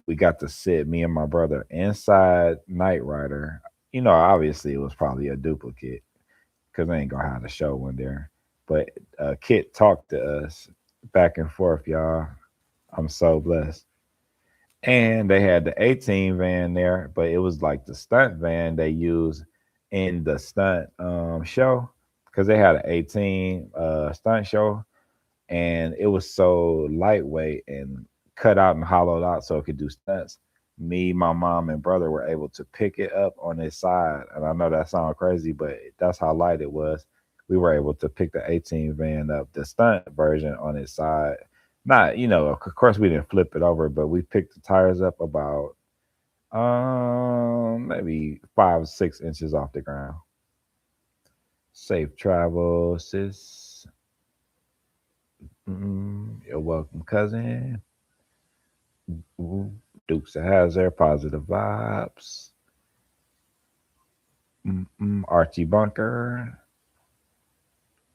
we got to sit, me and my brother, inside Knight Rider. You know, obviously it was probably a duplicate because they ain't gonna have the show one there. But Kit talked to us back and forth, y'all. I'm so blessed. And they had the 18 van there, but it was like the stunt van they used in the stunt show because they had an 18 stunt show, and it was so lightweight and cut out and hollowed out so it could do stunts. Me, my mom, and brother were able to pick it up on its side, and I know that sounds crazy, but that's how light it was. We were able to pick the 18 van up, the stunt version on its side. Not, of course we didn't flip it over, but we picked the tires up about maybe 5 or 6 inches off the ground. Safe travel, sis. You're welcome, cousin. Ooh, Dukes of Hazzard, positive vibes. Archie Bunker.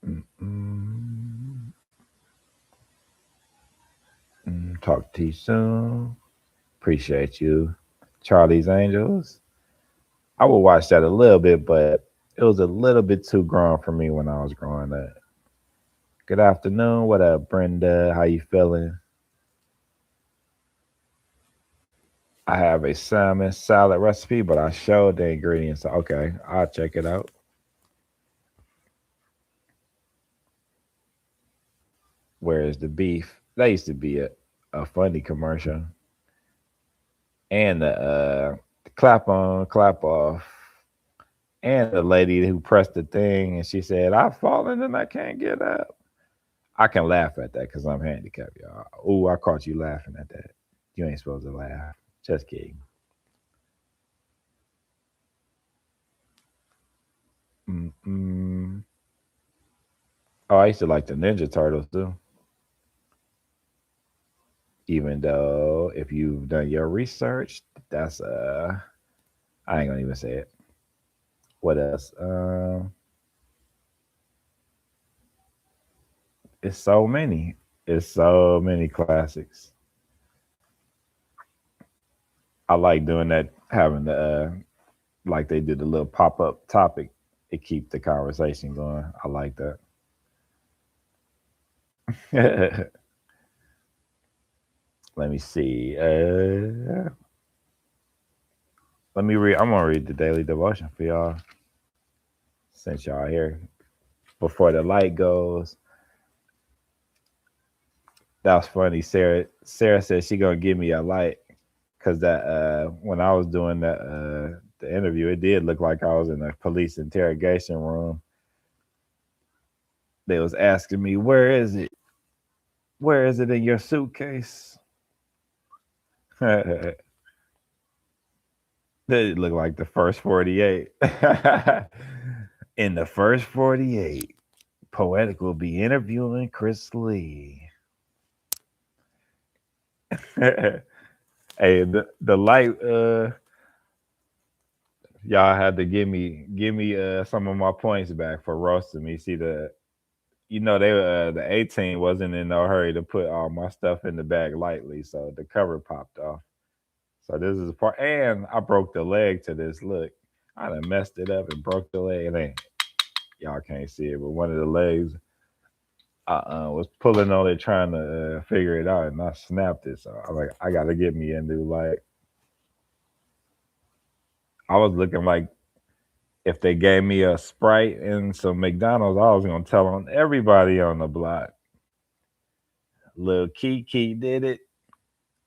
Mm-mm. Talk to you soon. Appreciate you. Charlie's Angels. I would watch that a little bit, but it was a little bit too grown for me when I was growing up. Good afternoon. What up, Brenda? How you feeling? I have a salmon salad recipe, but I showed the ingredients. Okay, I'll check it out. Where's the beef? That used to be a funny commercial. And the clap on, clap off. And the lady who pressed the thing and she said, I've fallen and I can't get up. I can laugh at that because I'm handicapped, y'all. Ooh, I caught you laughing at that. You ain't supposed to laugh. Just kidding. Mm-mm. Oh, I used to like the Ninja Turtles too. Even though if you've done your research, that's I ain't gonna even say it. What else? It's so many. It's so many classics. I like doing that, having the like they did the little pop up topic. It keep the conversation going. I like that. Let me see. Let me read. I'm gonna read the daily devotion for y'all since y'all here. Before the light goes, that was funny. Sarah said she gonna give me a light because that when I was doing the interview, it did look like I was in a police interrogation room. They was asking me, "Where is it? Where is it in your suitcase?" It looked like the first 48. In the first 48, Poetic will be interviewing Chris Lee. Hey, the light y'all had to give me some of my points back for roasting me. See they the 18 wasn't in no hurry to put all my stuff in the bag lightly, so the cover popped off. So this is the part, and I broke the leg to this. Look, I done messed it up and broke the leg. It ain't y'all can't see it, but one of the legs I was pulling on it trying to figure it out, and I snapped it. So I was like, I gotta get me a new leg. I was looking like if they gave me a Sprite and some McDonald's, I was gonna tell on everybody on the block. Lil Kiki did it,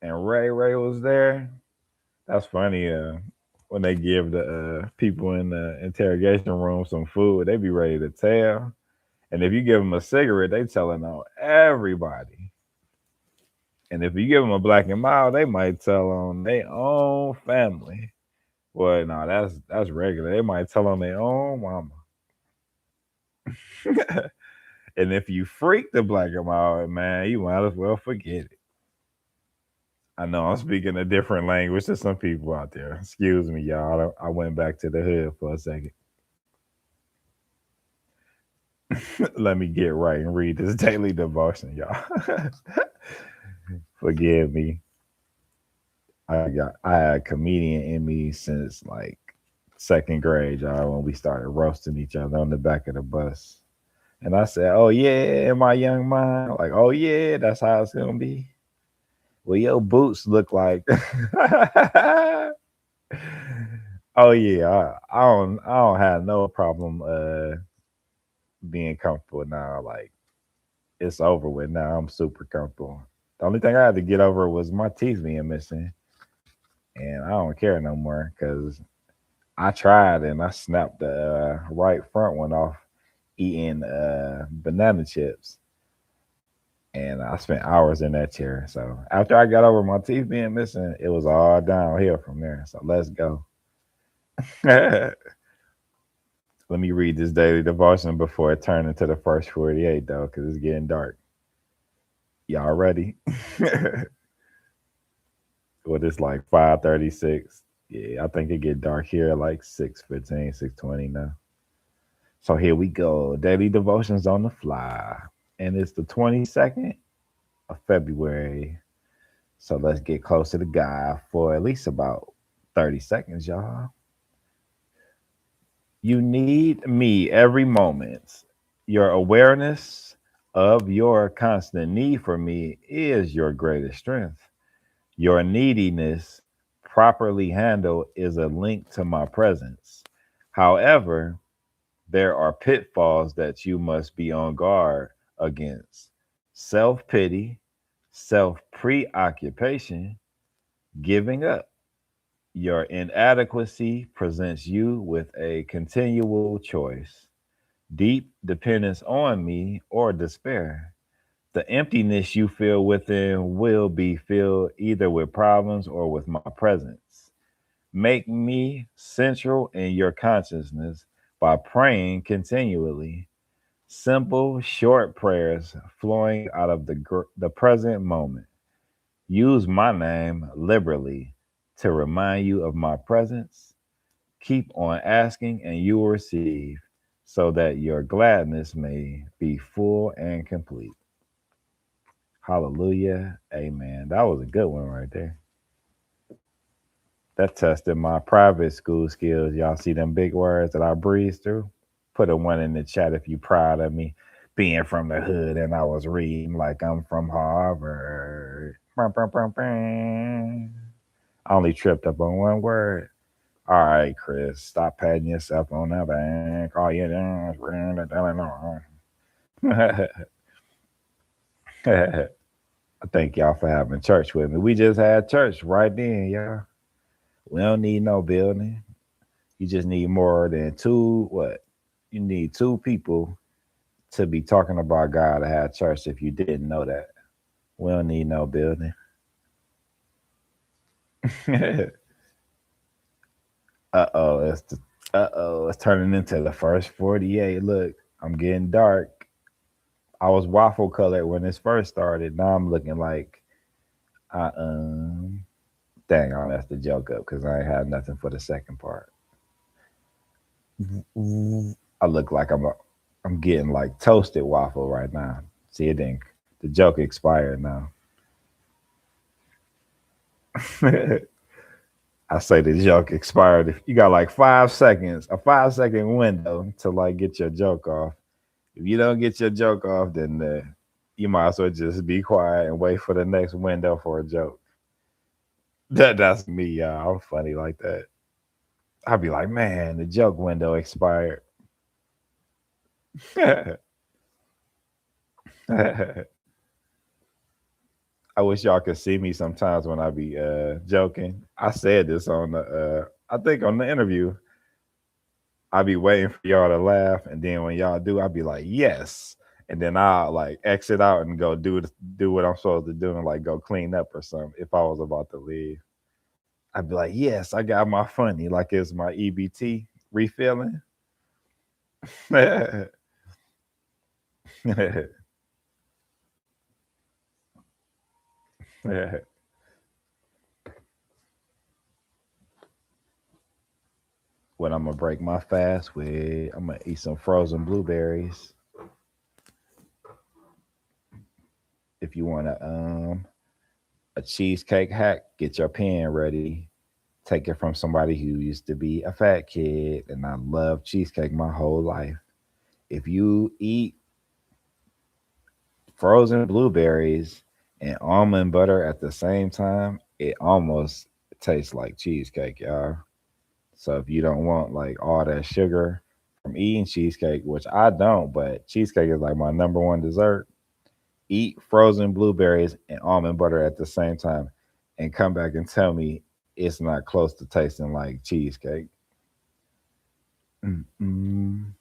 and Ray was there. That's funny. When they give the people in the interrogation room some food, they be ready to tell. And if you give them a cigarette, they telling on everybody. And if you give them a black and mild, they might tell on their own family. Well, no, that's regular. They might tell on their own mama. And if you freak the black and mild, man, you might as well forget it. I know I'm speaking a different language to some people out there. Excuse me, y'all. I went back to the hood for a second. Let me get right and read this daily devotion, y'all. Forgive me. I had a comedian in me since like second grade, y'all, when we started roasting each other on the back of the bus. And I said, "Oh yeah, in my young mind, like, oh yeah, that's how it's gonna be." Well, your boots look like. Oh yeah, I don't have no problem being comfortable now. Like it's over with now. I'm super comfortable. The only thing I had to get over was my teeth being missing, and I don't care no more because I tried and I snapped the right front one off eating banana chips, and I spent hours in that chair. So after I got over my teeth being missing, it was all downhill from there. So let's go. Let me read this daily devotion before it turned into the first 48 though, because it's getting dark. Y'all ready? Well, it's like 5:36. Yeah, I think it get dark here at like 6:15, 6:20 now. So here we go. Daily devotions on the fly. And it's the 22nd of February. So let's get close to the guy for at least about 30 seconds, y'all. You need me every moment. Your awareness of your constant need for me is your greatest strength. Your neediness, properly handled, is a link to my presence. However, there are pitfalls that you must be on guard against. self pity, self preoccupation, giving up. Your inadequacy presents you with a continual choice: deep dependence on me or despair. The emptiness you feel within will be filled either with problems or with my presence. Make me central in your consciousness by praying continually. Simple, short prayers flowing out of the present moment. Use my name liberally to remind you of my presence. Keep on asking and you will receive, so that your gladness may be full and complete. Hallelujah. Amen. That was a good one right there. That tested my private school skills. Y'all see them big words that I breezed through? Put a one in the chat if you proud of me being from the hood and I was reading like I'm from Harvard. Brum, brum, brum, brum. I only tripped up on one word. All right, Chris, stop patting yourself on the back. All you I thank y'all for having church with me. We just had church right then, y'all. We don't need no building. You just need more than two. What? You need two people to be talking about God to have church. If you didn't know that, we don't need no building. It's turning into the first 48. Look, I'm getting dark. I was waffle colored when this first started. Now I'm looking like I dang, I messed the joke up because I ain't had nothing for the second part. I look like I'm getting like toasted waffle right now. See, it didn't. The joke expired now. I say the joke expired. If you got like 5 seconds, a 5 second window to like get your joke off. If you don't get your joke off, then you might as well just be quiet and wait for the next window for a joke. That's me, y'all. I'm funny like that. I'd be like, man, the joke window expired. I wish y'all could see me sometimes when I be joking. I said this on the I think on the interview. I be waiting for y'all to laugh, and then when y'all do, I be like, yes. And then I'll like exit out and go do what I'm supposed to do and like go clean up or something if I was about to leave. I'd be like, yes, I got my funny, like it's my EBT refilling. What I'm gonna break my fast with, I'm gonna eat some frozen blueberries. If you want a cheesecake hack, get your pen ready. Take it from somebody who used to be a fat kid, and I love cheesecake my whole life. If you eat frozen blueberries and almond butter at the same time, it almost tastes like cheesecake, y'all. So if you don't want like all that sugar from eating cheesecake, which I don't, but cheesecake is like my number one dessert, eat frozen blueberries and almond butter at the same time and come back and tell me it's not close to tasting like cheesecake. Mm-mm.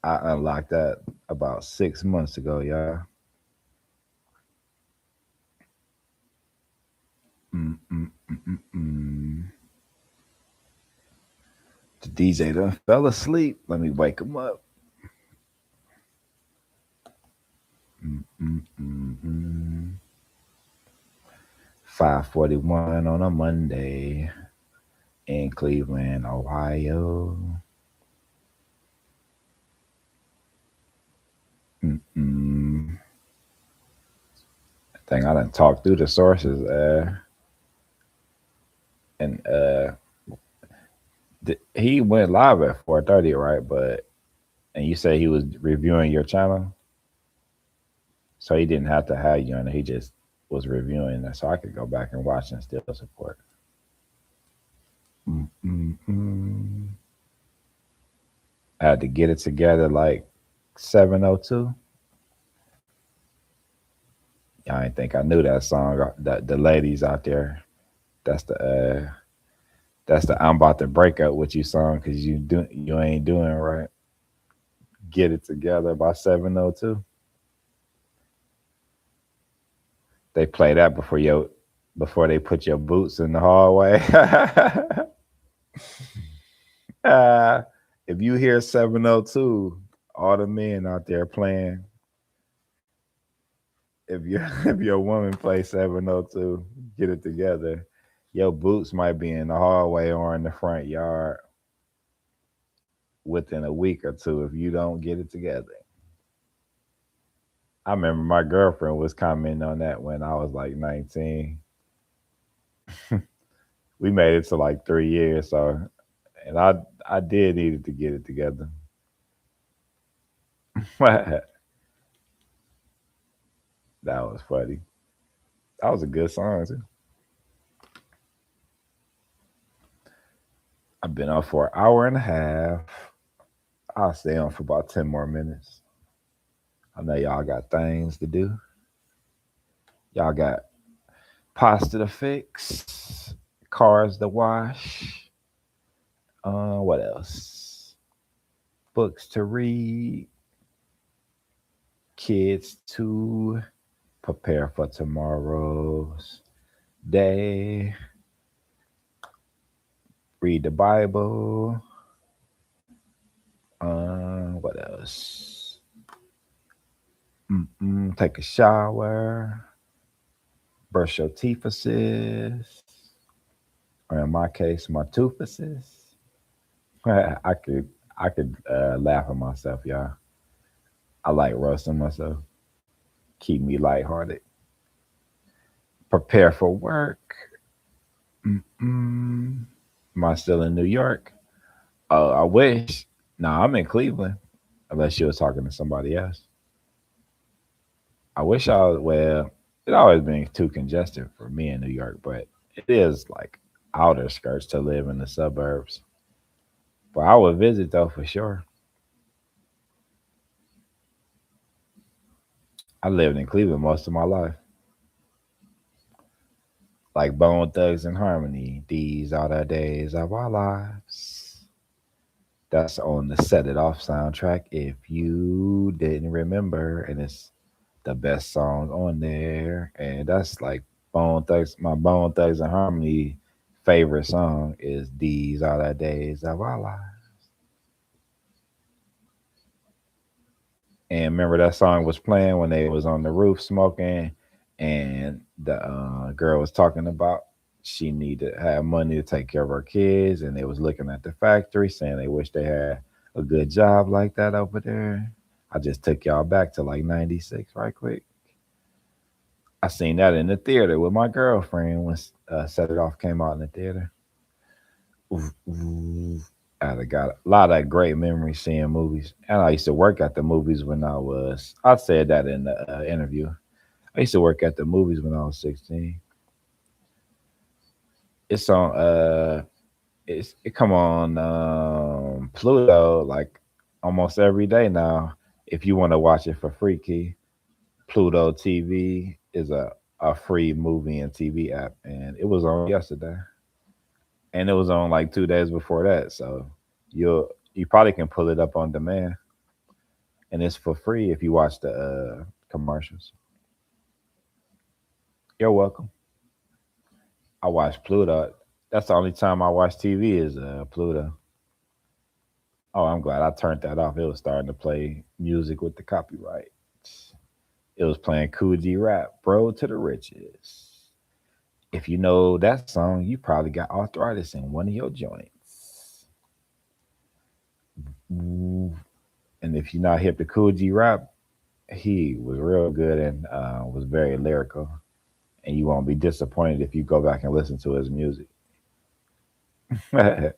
I unlocked that about 6 months ago, y'all. Mm-mm-mm-mm-mm. The DJ done fell asleep. Let me wake him up. Mm-mm-mm-mm. 5:41 on a Monday in Cleveland, Ohio. Mm-mm. I think I done talked through the sources, and he went live at 4:30, right? But and you say he was reviewing your channel, so he didn't have to have you on it. He just was reviewing it, so I could go back and watch and still support. Mm-mm-mm. I had to get it together like 7:02. I ain't think I knew that song. The ladies out there, that's the I'm about to break up with you song because you ain't doing right. Get it together by 702. They play that before they put your boots in the hallway. uh, if you hear 702, all the men out there playing. If you if your woman plays 702, get it together. Your boots might be in the hallway or in the front yard within a week or two if you don't get it together. I remember my girlfriend was commenting on that when I was like 19. We made it to like 3 years, so and I did needed to get it together. That was funny. That was a good song too. I've been on for an hour and a half. I'll stay on for about 10 more minutes. I know y'all got things to do. Y'all got pasta to fix, cars to wash. What else? Books to read, kids to prepare for tomorrow's day, read the Bible. What else? Take a shower, brush your teethuses, or in my case, my toothuses. I could laugh at myself, y'all. I like roasting myself. Keep me lighthearted. Prepare for work. Am I still in New York? Oh, I wish. No, I'm in Cleveland. Unless you was talking to somebody else. I wish I was. Well, it always been too congested for me in New York, but it is like outer skirts to live in the suburbs. But I would visit though for sure. I lived in Cleveland most of my life. Like Bone Thugs and Harmony. These are the days of our lives. That's on the Set It Off soundtrack. If you didn't remember, and it's the best song on there, and that's like Bone Thugs. My Bone Thugs and Harmony favorite song is "These Are the Days of Our Lives." And remember that song was playing when they was on the roof smoking, and the girl was talking about she needed to have money to take care of her kids, and they was looking at the factory saying they wish they had a good job like that over there. I just took y'all back to like '96 right quick. I seen that in the theater with my girlfriend when Set It Off came out in the theater. Oof, oof. I got a lot of great memories seeing movies, and I used to work at the movies when I was. I said that in the interview. I used to work at the movies when I was 16. It's on. It come on Pluto like almost every day now. If you want to watch it for free, Key, Pluto TV is a free movie and TV app, and it was on yesterday, and it was on like 2 days before that. So you probably can pull it up on demand, and it's for free if you watch the commercials. You're welcome. I watch Pluto. That's the only time I watch TV is Pluto. Oh, I'm glad I turned that off. It was starting to play music with the copyright. It was playing Cool G Rap, Road to the Riches. If you know that song, you probably got arthritis in one of your joints. And if you're not hip to Cool G Rap, he was real good and was very lyrical. And you won't be disappointed if you go back and listen to his music. But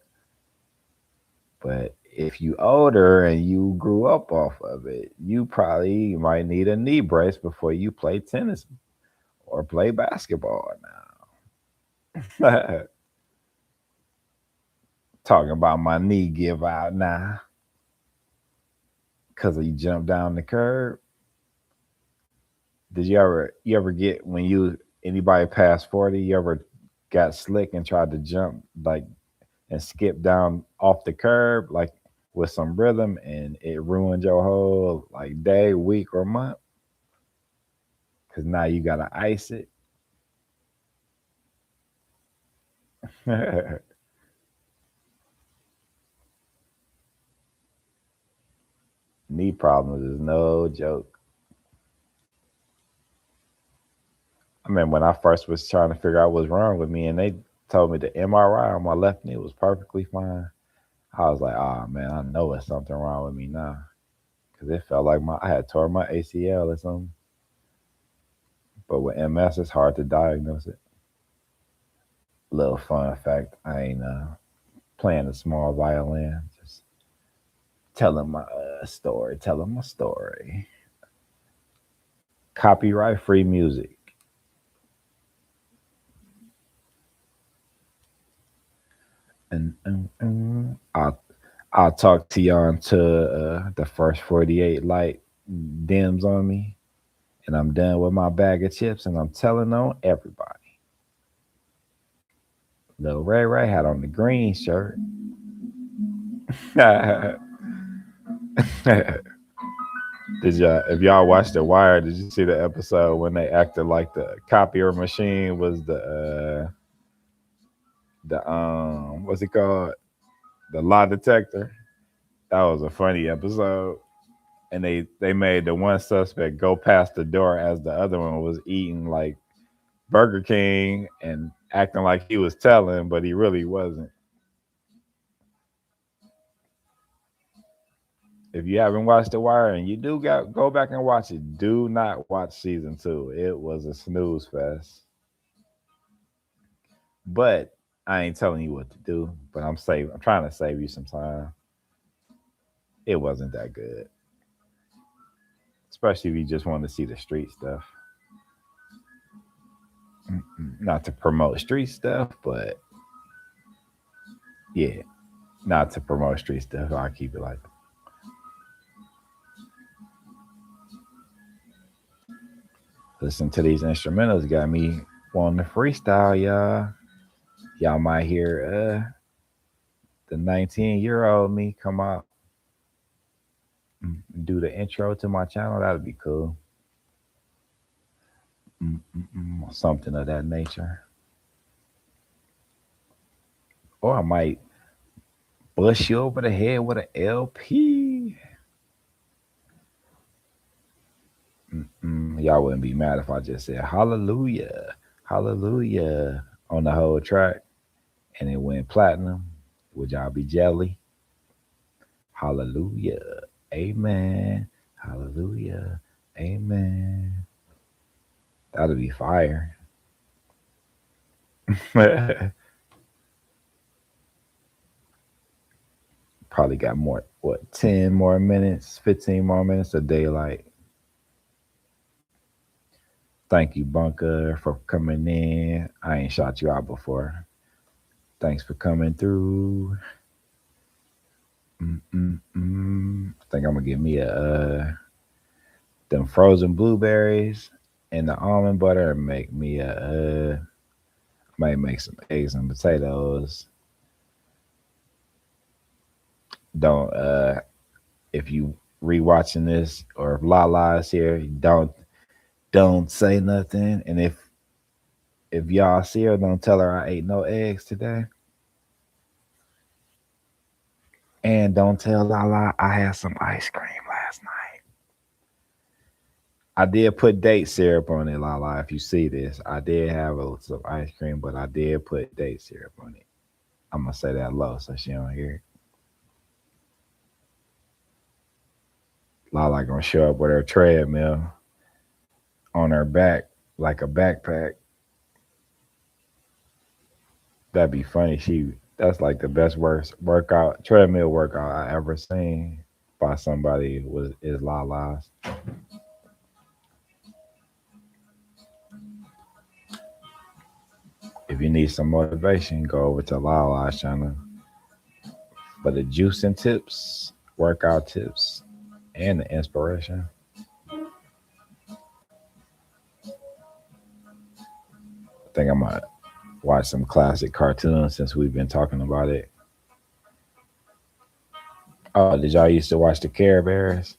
if you older and you grew up off of it, you probably might need a knee brace before you play tennis or play basketball now. Talking about my knee give out now because you jumped down the curb. Did you ever get when you anybody past 40, you ever got slick and tried to jump like and skip down off the curb like with some rhythm and it ruined your whole like day, week, or month? Cause now you gotta ice it. Knee problems is no joke. I mean, when I first was trying to figure out what's wrong with me, and they told me the MRI on my left knee was perfectly fine. I was like, oh man, I know it's something wrong with me now. Cause it felt like I had tore my ACL or something. But with MS, it's hard to diagnose it. Little fun fact: I ain't playing a small violin, just telling my story, telling my story. Copyright free music. And I'll talk to y'all until the first 48 light dims on me, and I'm done with my bag of chips, and I'm telling on everybody. Little Ray Ray had on the green shirt. Did y'all, if y'all watched The Wire, did you see the episode when they acted like the copier machine was the what's it called? The lie detector? That was a funny episode. And they made the one suspect go past the door as the other one was eating like Burger King and acting like he was telling, but he really wasn't. If you haven't watched The Wire and you do go back and watch it, do not watch season two. It was a snooze fest. But I ain't telling you what to do. But I'm trying to save you some time. It wasn't that good, especially if you just want to see the street stuff. Not to promote street stuff, but yeah, not to promote street stuff. I'll keep it like listen to these instrumentals got me wanting to freestyle, y'all. Y'all might hear the 19-year-old me come out and do the intro to my channel. That'd be cool. Something of that nature. Or I might bust you over the head with an LP. Y'all wouldn't be mad if I just said hallelujah, hallelujah on the whole track and it went platinum. Would y'all be jelly? Hallelujah, amen, hallelujah, amen. That'll be fire. Probably got more, what, 10 more minutes, 15 more minutes of daylight. Thank you, Bunker, for coming in. I ain't shot you out before. Thanks for coming through. I think I'm gonna give me a them frozen blueberries and the almond butter and make me a might make some eggs and potatoes. Don't if you rewatching this or if Lala is here, don't say nothing. And if y'all see her, don't tell her I ate no eggs today. And don't tell Lala I had some ice cream last night. I did put date syrup on it, Lala. If you see this, I did have some ice cream, but I did put date syrup on it. I'm gonna say that low so she don't hear it. Lala gonna show up with her treadmill on her back like a backpack. That'd be funny. That's like the best workout treadmill workout I ever seen by somebody was is Lala's. If you need some motivation, go over to Lala's channel for the juicing tips, workout tips, and the inspiration. think I'm gonna watch some classic cartoons since we've been talking about it. Oh, did y'all used to watch the Care Bears?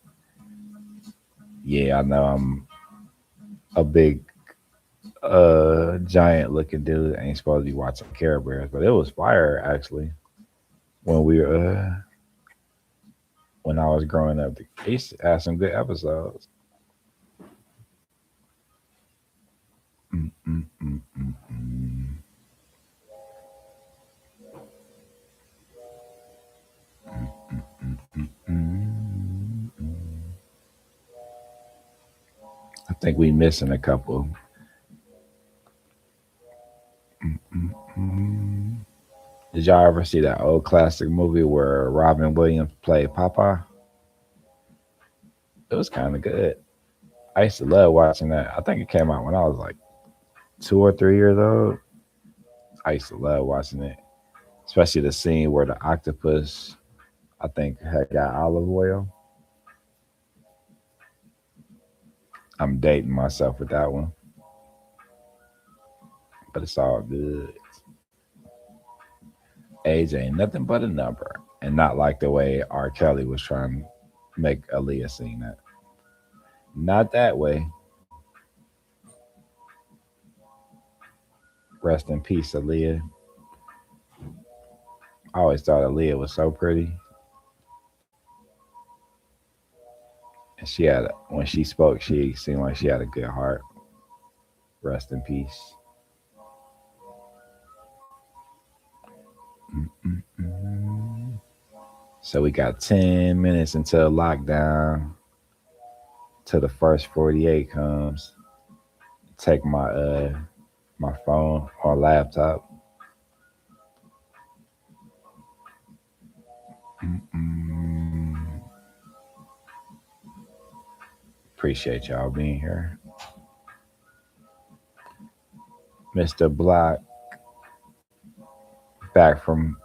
Yeah, I know I'm a big giant looking dude. Ain't supposed to be watching Care Bears, but it was fire actually when we when I was growing up. They used to have some good episodes. Mm, mm, mm, mm, mm. Mm, mm, mm, mm, mm. I think we missing a couple. Mm, mm, mm. Did y'all ever see that old classic movie where Robin Williams played Papa? It was kind of good. I used to love watching that. I think it came out when I was like 2 or 3 years old. I used to love watching it, especially the scene where the octopus, I think, had got olive oil. I'm dating myself with that one, but it's all good. Age ain't nothing but a number, and not like the way R. Kelly was trying to make Aaliyah sing that. Not that way. Rest in peace, Aaliyah. I always thought Aaliyah was so pretty, and she had when she spoke, she seemed like she had a good heart. Rest in peace. Mm-mm-mm. So we got 10 minutes until lockdown. Till the first 48 comes. Take my phone or laptop. Mm-mm. Appreciate y'all being here, Mr. Block. Back from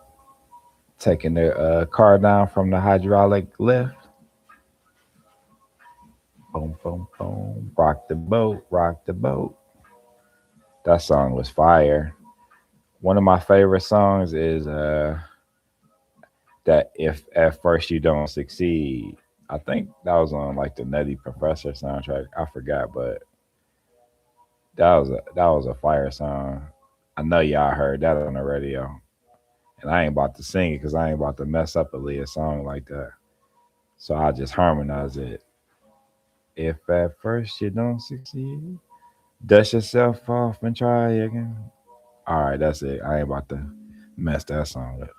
taking the car down from the hydraulic lift. Boom, boom, boom. Rock the boat, rock the boat. That song was fire. One of my favorite songs is that if at first you don't succeed. I think that was on like the Nutty Professor soundtrack. I forgot, but that was a fire song. I know y'all heard that on the radio, and I ain't about to sing it because I ain't about to mess up a Leah song like that. So I just harmonize it. If at first you don't succeed, dust yourself off and try again. All right, that's it. I ain't about to mess that song up.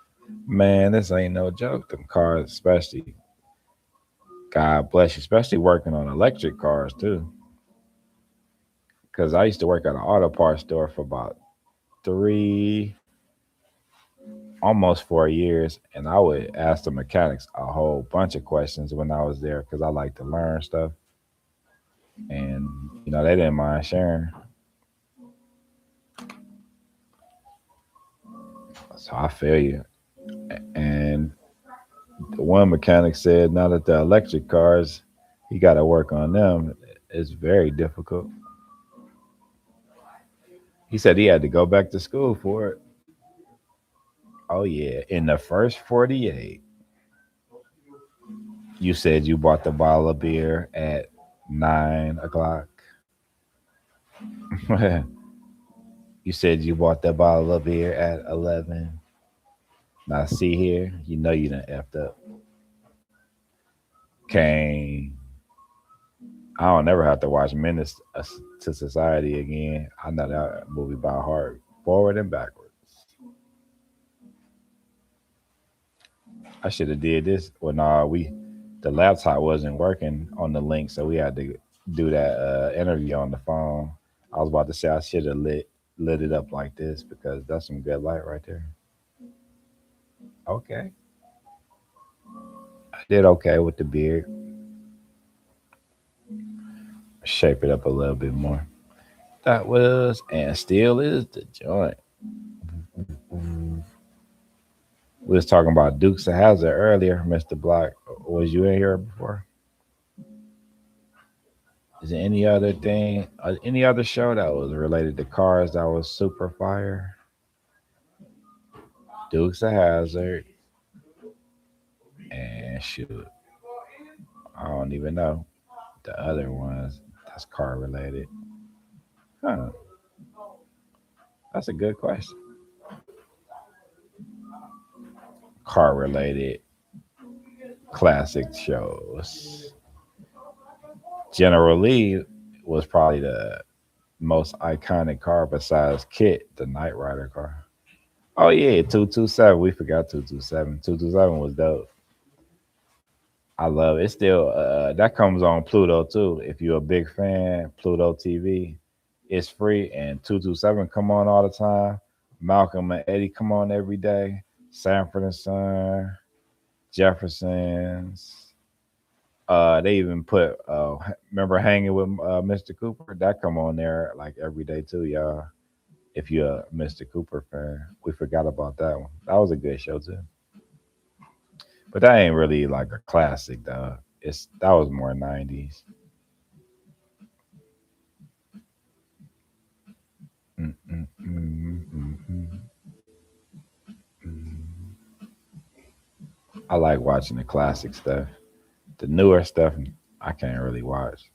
Man, this ain't no joke. Them cars, especially, God bless you, especially working on electric cars too. Because I used to work at an auto parts store for about three, almost 4 years, and I would ask the mechanics a whole bunch of questions when I was there because I like to learn stuff, and they didn't mind sharing. So I feel you. And the one mechanic said now that the electric cars, he got to work on them. It's very difficult. He said he had to go back to school for it. Oh yeah, in the first 48, you said you bought the bottle of beer at 9 o'clock. You said you bought that bottle of beer at 11. Now see here, you done effed up. Kane, I don't never have to watch Menace to Society again. I know that movie by heart, forward and backwards. I should have did this when the laptop wasn't working on the link, so we had to do that interview on the phone. I was about to say I should have lit it up like this because that's some good light right there. Okay, I did okay with the beard. Shape it up a little bit more. That was and still is the joint. We was talking about Dukes of Hazzard earlier, Mr. Block. Was you in here before? Is there any other thing, any other show that was related to cars that was super fire? Dukes of Hazard and shoot, I don't even know the other ones that's car related. Huh? That's a good question. Car related classic shows. General Lee was probably the most iconic car besides Kit, the Knight Rider car. Oh yeah, 227. We forgot 227. 227 was dope. I love it. It's still that comes on Pluto too. If you're a big fan, Pluto TV, it's free and 227 come on all the time. Malcolm and Eddie come on every day. Sanford and Son, Jeffersons. They even put remember hanging with Mr. Cooper? That come on there like every day too, y'all. If you're a Mr. Cooper fan, we forgot about that one. That was a good show too. But that ain't really like a classic though. It's that was more '90s. Mm, mm, mm, mm, mm, mm. I like watching the classic stuff. The newer stuff I can't really watch.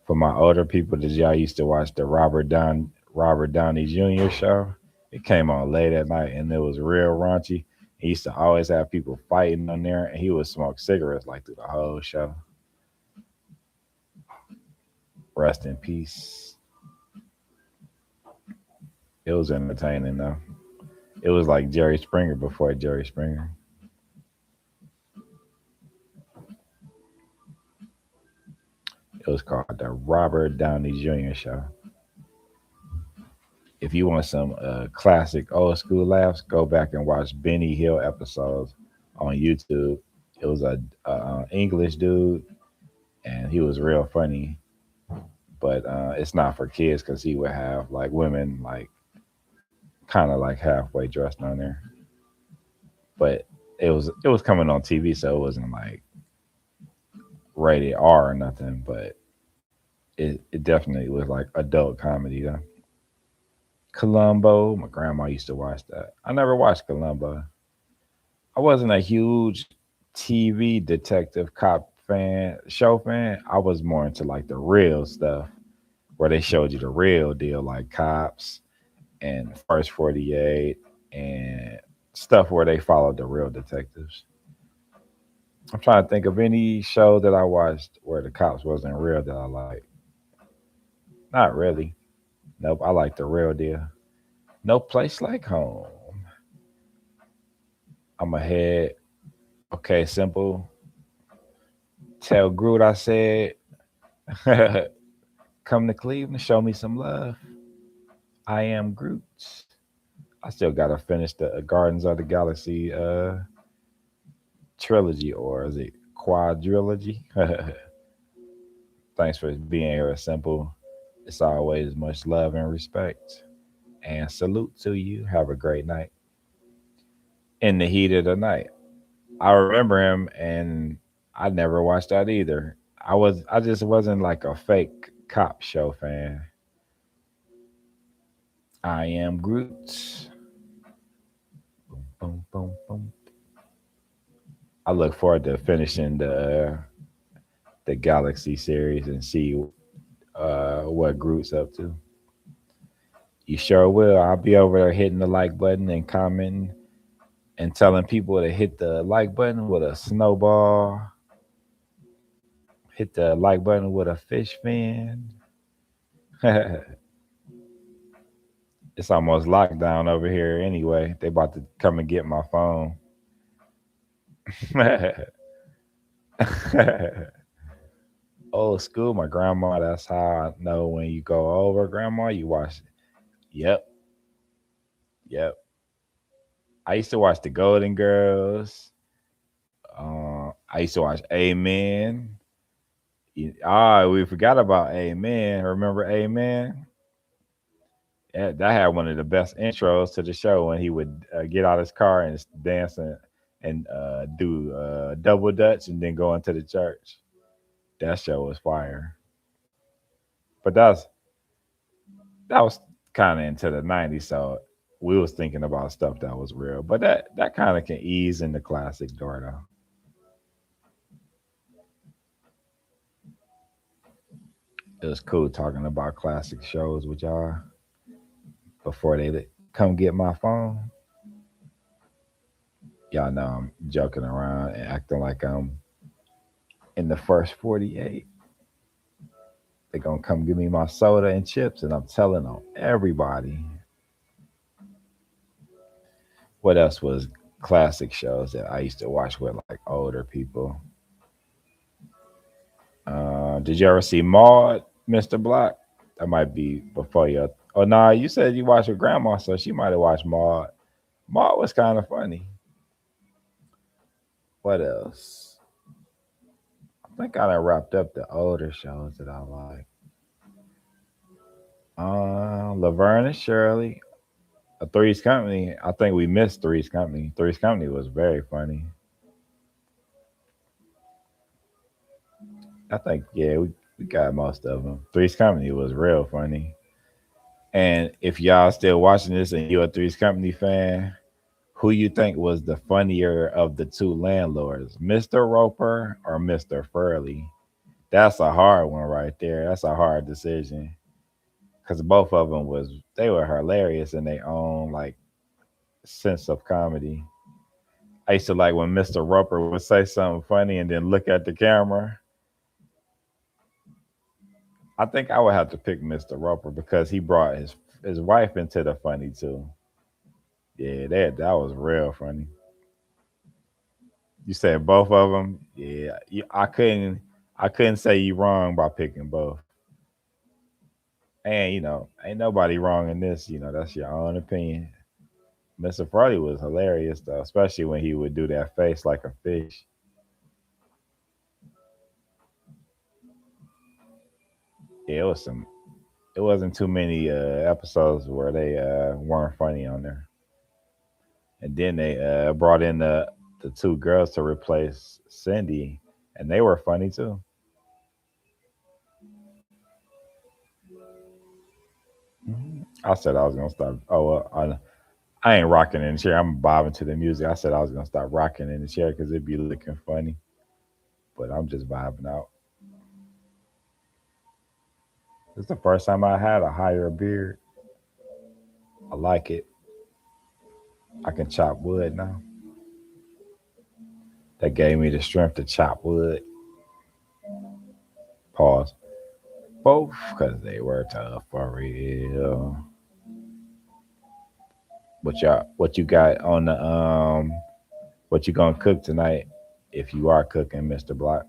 For my older people, did y'all used to watch the Robert Downey Jr. show? It came on late at night and it was real raunchy. He used to always have people fighting on there, and he would smoke cigarettes like through the whole show. Rest in peace. It was entertaining though. It was like Jerry Springer before Jerry Springer. It was called the Robert Downey Jr. Show. If you want some classic old school laughs, go back and watch Benny Hill episodes on YouTube. It was a English dude, and he was real funny. But it's not for kids because he would have like women like kind of like halfway dressed on there. But it was coming on TV, so it wasn't like rated R or nothing. But it definitely was like adult comedy though. Columbo, my grandma used to watch that. I never watched Columbo. I wasn't a huge TV detective cop show fan. I was more into like the real stuff where they showed you the real deal, like cops and First 48 and stuff where they followed the real detectives. I'm trying to think of any show that I watched where the cops wasn't real that I like. Not really. Nope, I like the real deal. No place like home. I'm ahead. Okay, simple. Tell Groot I said, come to Cleveland, show me some love. I am Groot. I still gotta finish the Gardens of the Galaxy trilogy, or is it quadrilogy? Thanks for being here, Simple. It's always much love and respect. And salute to you. Have a great night. In the heat of the night. I remember him, and I never watched that either. I just wasn't like a fake cop show fan. I am Groot. Boom, boom, boom, boom. I look forward to finishing the Galaxy series and see what Groot's up to. You sure will. I'll be over there hitting the like button and commenting and telling people to hit the like button with a snowball, hit the like button with a fish fin. It's almost lockdown over here anyway. They about to come and get my phone. Old school, my grandma. That's how I know when you go over, grandma. You watch it. Yep, yep. I used to watch the Golden Girls. I used to watch Amen. We forgot about Amen. Remember Amen? Yeah, that had one of the best intros to the show when he would get out his car and dance and do double dutch and then go into the church. That show was fire. But that was kind of into the '90s, so we was thinking about stuff that was real. But that kind of can ease into classic door though. It was cool talking about classic shows with y'all before they come get my phone. Y'all know I'm joking around and acting like I'm in the first 48. They gonna come give me my soda and chips, and I'm telling on everybody. What else was classic shows that I used to watch with like older people? Did you ever see Maud, Mr. Black? That might be before you. Oh no, nah, you said you watched with grandma, so she might have watched Maud. Maud was kind of funny. What else? I think I done wrapped up the older shows that I like. Laverne and Shirley, a Three's Company. I think we missed Three's Company. Three's Company was very funny. I think yeah, we got most of them. Three's Company was real funny. And if y'all still watching this and you're a Three's Company fan, who you think was the funnier of the two landlords, Mr. Roper or Mr. Furley? That's a hard one right there. That's a hard decision because both of them was they were hilarious in their own like sense of comedy. I used to like when Mr. Roper would say something funny and then look at the camera. I think I would have to pick Mr. Roper because he brought his wife into the funny too. Yeah, that was real funny. You said both of them. Yeah, I couldn't say you wrong by picking both. And ain't nobody wrong in this. That's your own opinion. Mr. Farley was hilarious though, especially when he would do that face like a fish. Yeah, it was some. It wasn't too many episodes where they weren't funny on there. And then they brought in the two girls to replace Cindy, and they were funny too. I said I was gonna stop. Oh, I ain't rocking in the chair. I'm bobbing to the music. I said I was gonna stop rocking in the chair because it'd be looking funny, but I'm just vibing out. It's the first time I had a higher beard. I like it. I can chop wood now. That gave me the strength to chop wood. Pause. Both because they were tough for real. What you got on the what you gonna cook tonight if you are cooking, Mr. Block?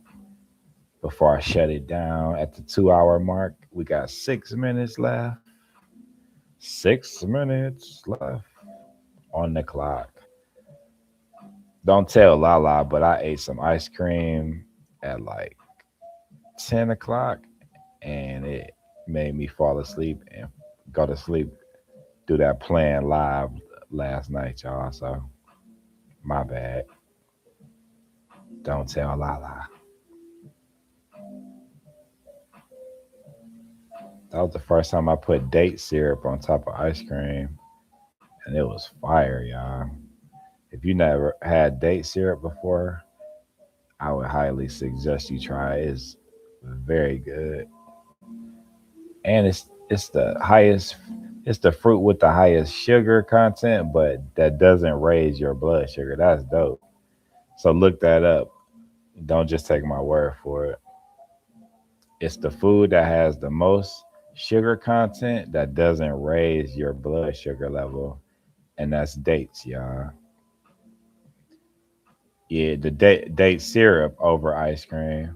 Before I shut it down at the 2 hour mark, we got 6 minutes left. 6 minutes left on the clock. Don't tell Lala, but I ate some ice cream at like 10 o'clock and it made me fall asleep and go to sleep. Do that playing live last night, y'all. So my bad. Don't tell Lala. That was the first time I put date syrup on top of ice cream, and it was fire, y'all. If you never had date syrup before, I would highly suggest you try it. It's very good, and it's the highest. It's the fruit with the highest sugar content, but that doesn't raise your blood sugar. That's dope. So look that up. Don't just take my word for it. It's the food that has the most sugar content that doesn't raise your blood sugar level, and that's dates, y'all. Yeah, the date syrup over ice cream,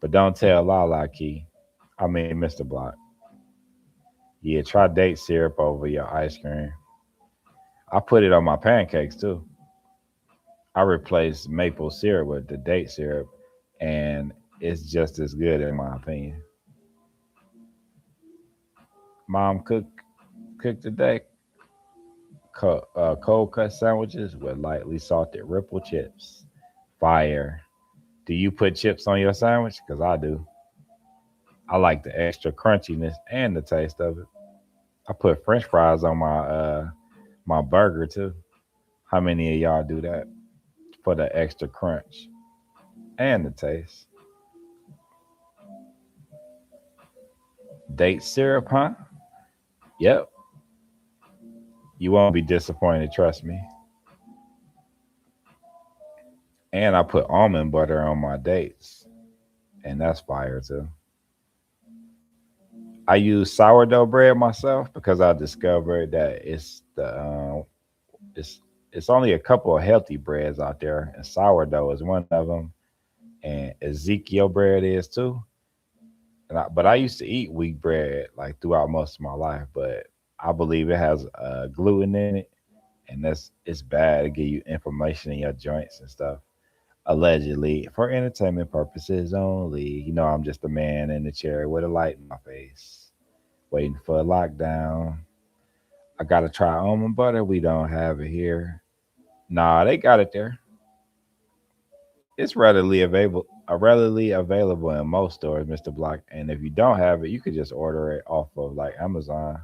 but don't tell Lala Key. I mean, Mr. Block. Yeah, try date syrup over your ice cream. I put it on my pancakes too. I replaced maple syrup with the date syrup, and it's just as good in my opinion. Mom cooked today cold cut sandwiches with lightly salted ripple chips. Fire. Do you put chips on your sandwich? Because I do. I like the extra crunchiness and the taste of it. I put French fries on my burger too. How many of y'all do that for the extra crunch and the taste? Date syrup, huh? Yep. You won't be disappointed, trust me. And I put almond butter on my dates, and that's fire too. I use sourdough bread myself because I discovered that it's it's only a couple of healthy breads out there, and sourdough is one of them, and Ezekiel bread is too. But I used to eat wheat bread like throughout most of my life, but I believe it has gluten in it, and it's bad to give you inflammation in your joints and stuff. Allegedly, for entertainment purposes only. I'm just a man in the chair with a light in my face, waiting for a lockdown. I gotta try almond butter. We don't have it here. Nah, they got it there. It's readily available in most stores, Mr. Block. And if you don't have it, you could just order it off of like Amazon.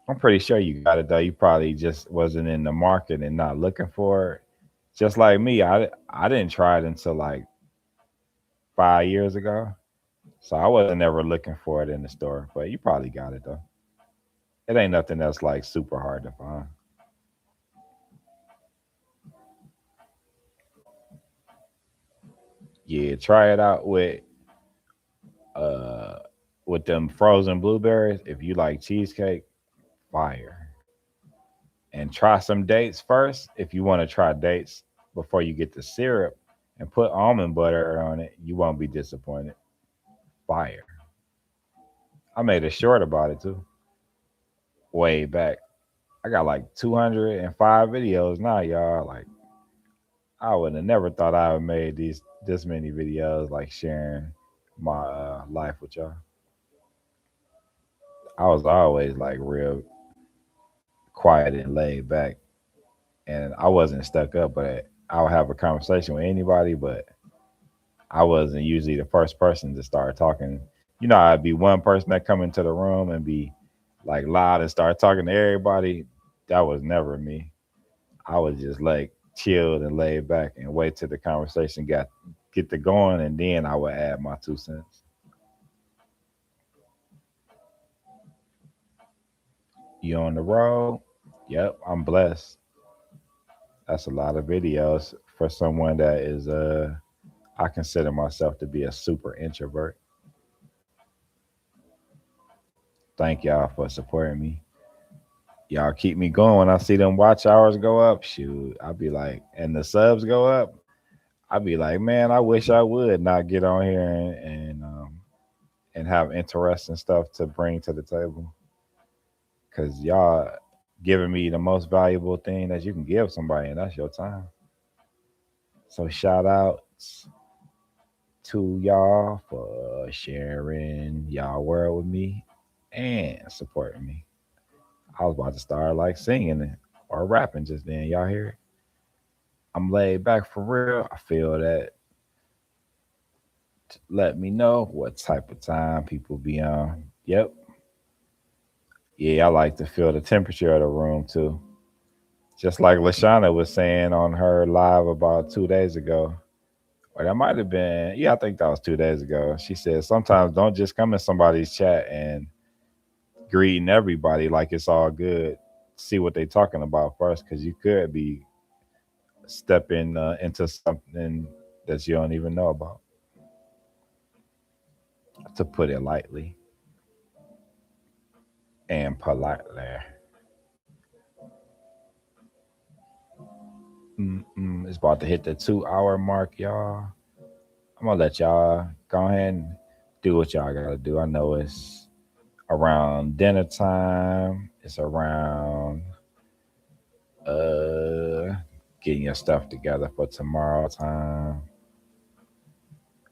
I'm pretty sure you got it though. You probably just wasn't in the market and not looking for it. Just like me, I didn't try it until like 5 years ago, so I wasn't ever looking for it in the store. But you probably got it though. It ain't nothing that's like super hard to find. Yeah, try it out uh with them frozen blueberries. If you like cheesecake, fire. And try some dates first. If you want to try dates before you get the syrup and put almond butter on it, you won't be disappointed. Fire. I made a short about it too, way back. I got like 205 videos now, y'all. Like I would have never thought I would made these this many videos, like sharing my life with y'all. I was always like real quiet and laid back, and I wasn't stuck up. But I would have a conversation with anybody, but I wasn't usually the first person to start talking. I'd be one person that come into the room and be like loud and start talking to everybody. That was never me. I was just like chilled and laid back and wait till the conversation got get to going, and then I would add my 2 cents. You on the road? Yep, I'm blessed. That's a lot of videos for someone that is I consider myself to be a super introvert. Thank y'all for supporting me. Y'all keep me going. When I see them watch hours go up, shoot, I'll be like, and the subs go up, I'll be like, man, I wish I would not get on here and have interesting stuff to bring to the table. Cause y'all giving me the most valuable thing that you can give somebody, and that's your time. So shout outs to y'all for sharing y'all world with me and supporting me. I was about to start like singing it or rapping just then. Y'all hear it? I'm laid back for real. I feel that. Let me know what type of time people be on. Yep. Yeah, I like to feel the temperature of the room too. Just like Lashana was saying on her live about 2 days ago. Or that might have been, yeah, I think that was 2 days ago. She said sometimes don't just come in somebody's chat and greeting everybody like it's all good. See what they talking about first, because you could be stepping into something that you don't even know about. To put it lightly and politely. It's about to hit the 2 hour mark, y'all. I'm gonna let y'all go ahead and do what y'all gotta do. I know it's around dinner time. It's around uh getting your stuff together for tomorrow time.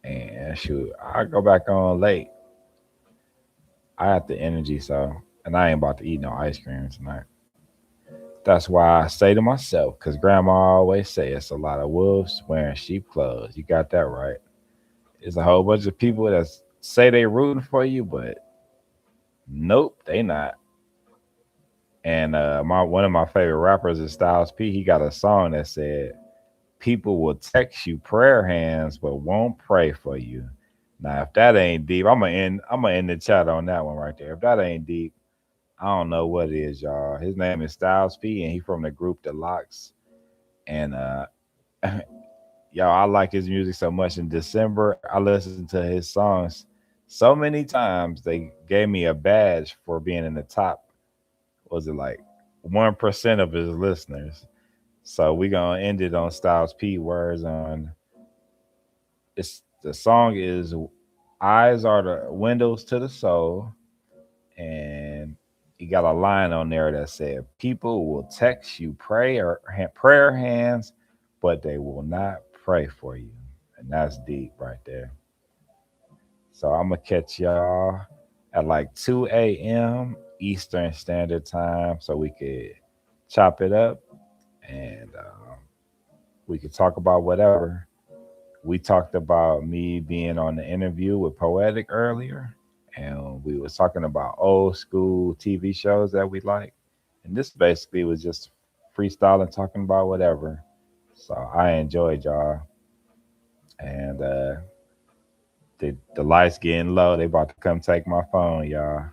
And shoot, I go back on late. I have the energy, so and I ain't about to eat no ice cream tonight. That's why I say to myself, because grandma always say it's a lot of wolves wearing sheep clothes. You got that right. It's a whole bunch of people that say they rooting for you, but nope, they not. And my one of my favorite rappers is Styles P. He got a song that said, "People will text you prayer hands, but won't pray for you." Now, if that ain't deep, I'm gonna end the chat on that one right there. If that ain't deep, I don't know what it is, y'all. His name is Styles P, and he from the group The Locks. And y'all, I like his music so much. In December, I listened to his songs so many times they gave me a badge for being in the top. Was it like 1% of his listeners? So we gonna end it on Styles P words on it's the song is eyes are the windows to the soul, and he got a line on there that said people will text you prayer hands, but they will not pray for you. And that's deep right there. So I'm gonna catch y'all at like 2 a.m. Eastern Standard Time so we could chop it up, and we could talk about whatever. We talked about me being on the interview with Poetic earlier, and we was talking about old school TV shows that we like. And this basically was just freestyling, talking about whatever. So I enjoyed y'all. And the lights getting low. They about to come take my phone, y'all.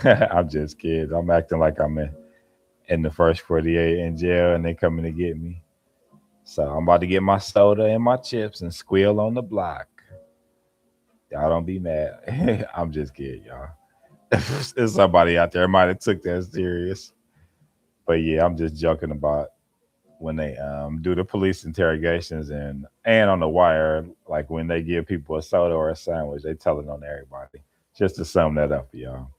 I'm just kidding. I'm acting like I'm in the first 48 in jail and they coming to get me. So I'm about to get my soda and my chips and squeal on the block. Y'all don't be mad. I'm just kidding, y'all. There's somebody out there might have took that serious. But yeah, I'm just joking about when they do the police interrogations and on the wire, like when they give people a soda or a sandwich, they tell it on everybody. Just to sum that up for y'all.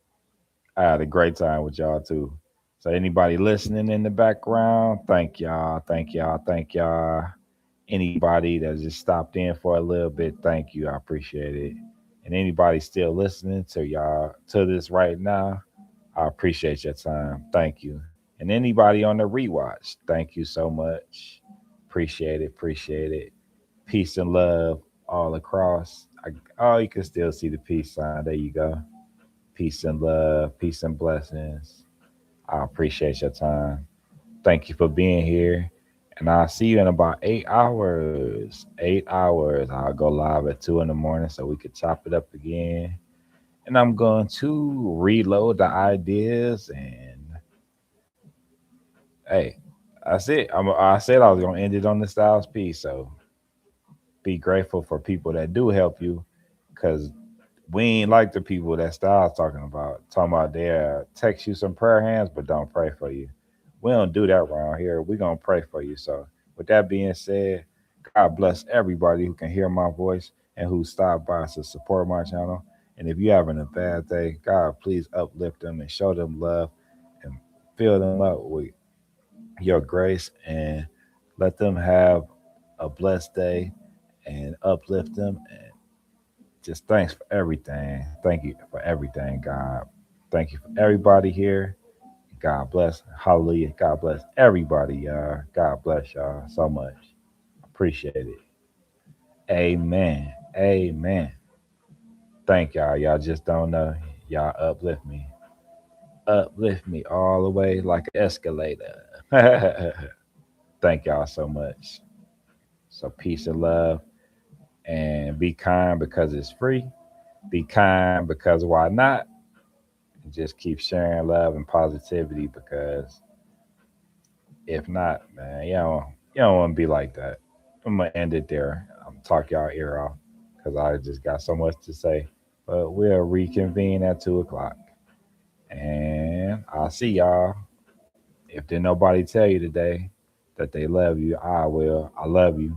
I had a great time with y'all too. So anybody listening in the background, thank y'all, thank y'all, thank y'all. Anybody that just stopped in for a little bit, thank you. I appreciate it. And anybody still listening to y'all to this right now, I appreciate your time. Thank you. And anybody on the rewatch, thank you so much. Appreciate it. Appreciate it. Peace and love all across. Oh, you can still see the peace sign. There you go. Peace and love. Peace and blessings. I appreciate your time. Thank you for being here. And I'll see you in about 8 hours. 8 hours. I'll go live at 2 in the morning so we could chop it up again. And I'm going to reload the ideas. And hey, that's it. I said I was going to end it on the Styles piece. So be grateful for people that do help you, because we ain't like the people that Styles talking about they text you some prayer hands but don't pray for you. We don't do that around here. We gonna pray for you. So with that being said, God bless everybody who can hear my voice and who stopped by to support my channel. And if you're having a bad day, God please uplift them and show them love and fill them up with your grace and let them have a blessed day and uplift them. And just thanks for everything. Thank you for everything, God. Thank you for everybody here. God bless. Hallelujah. God bless everybody, y'all. God bless y'all so much. Appreciate it. Amen. Amen. Thank y'all. Y'all just don't know. Y'all uplift me. Uplift me all the way like an escalator. Thank y'all so much. So peace and love. And be kind because it's free. Be kind because why not? And just keep sharing love and positivity, because if not, man, you don't want to be like that. I'm gonna end it there. I'm talk y'all ear off because I just got so much to say. But we'll reconvene at 2 o'clock, and I'll see y'all. If did nobody tell you today that they love you, I will. I love you.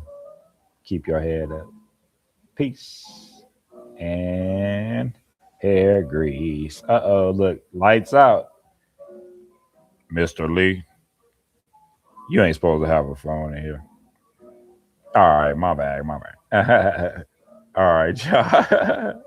Keep your head up. Peace and hair grease. Look, lights out. Mr. Lee, you ain't supposed to have a phone in here. All right, my bad, my bad. All right, y'all.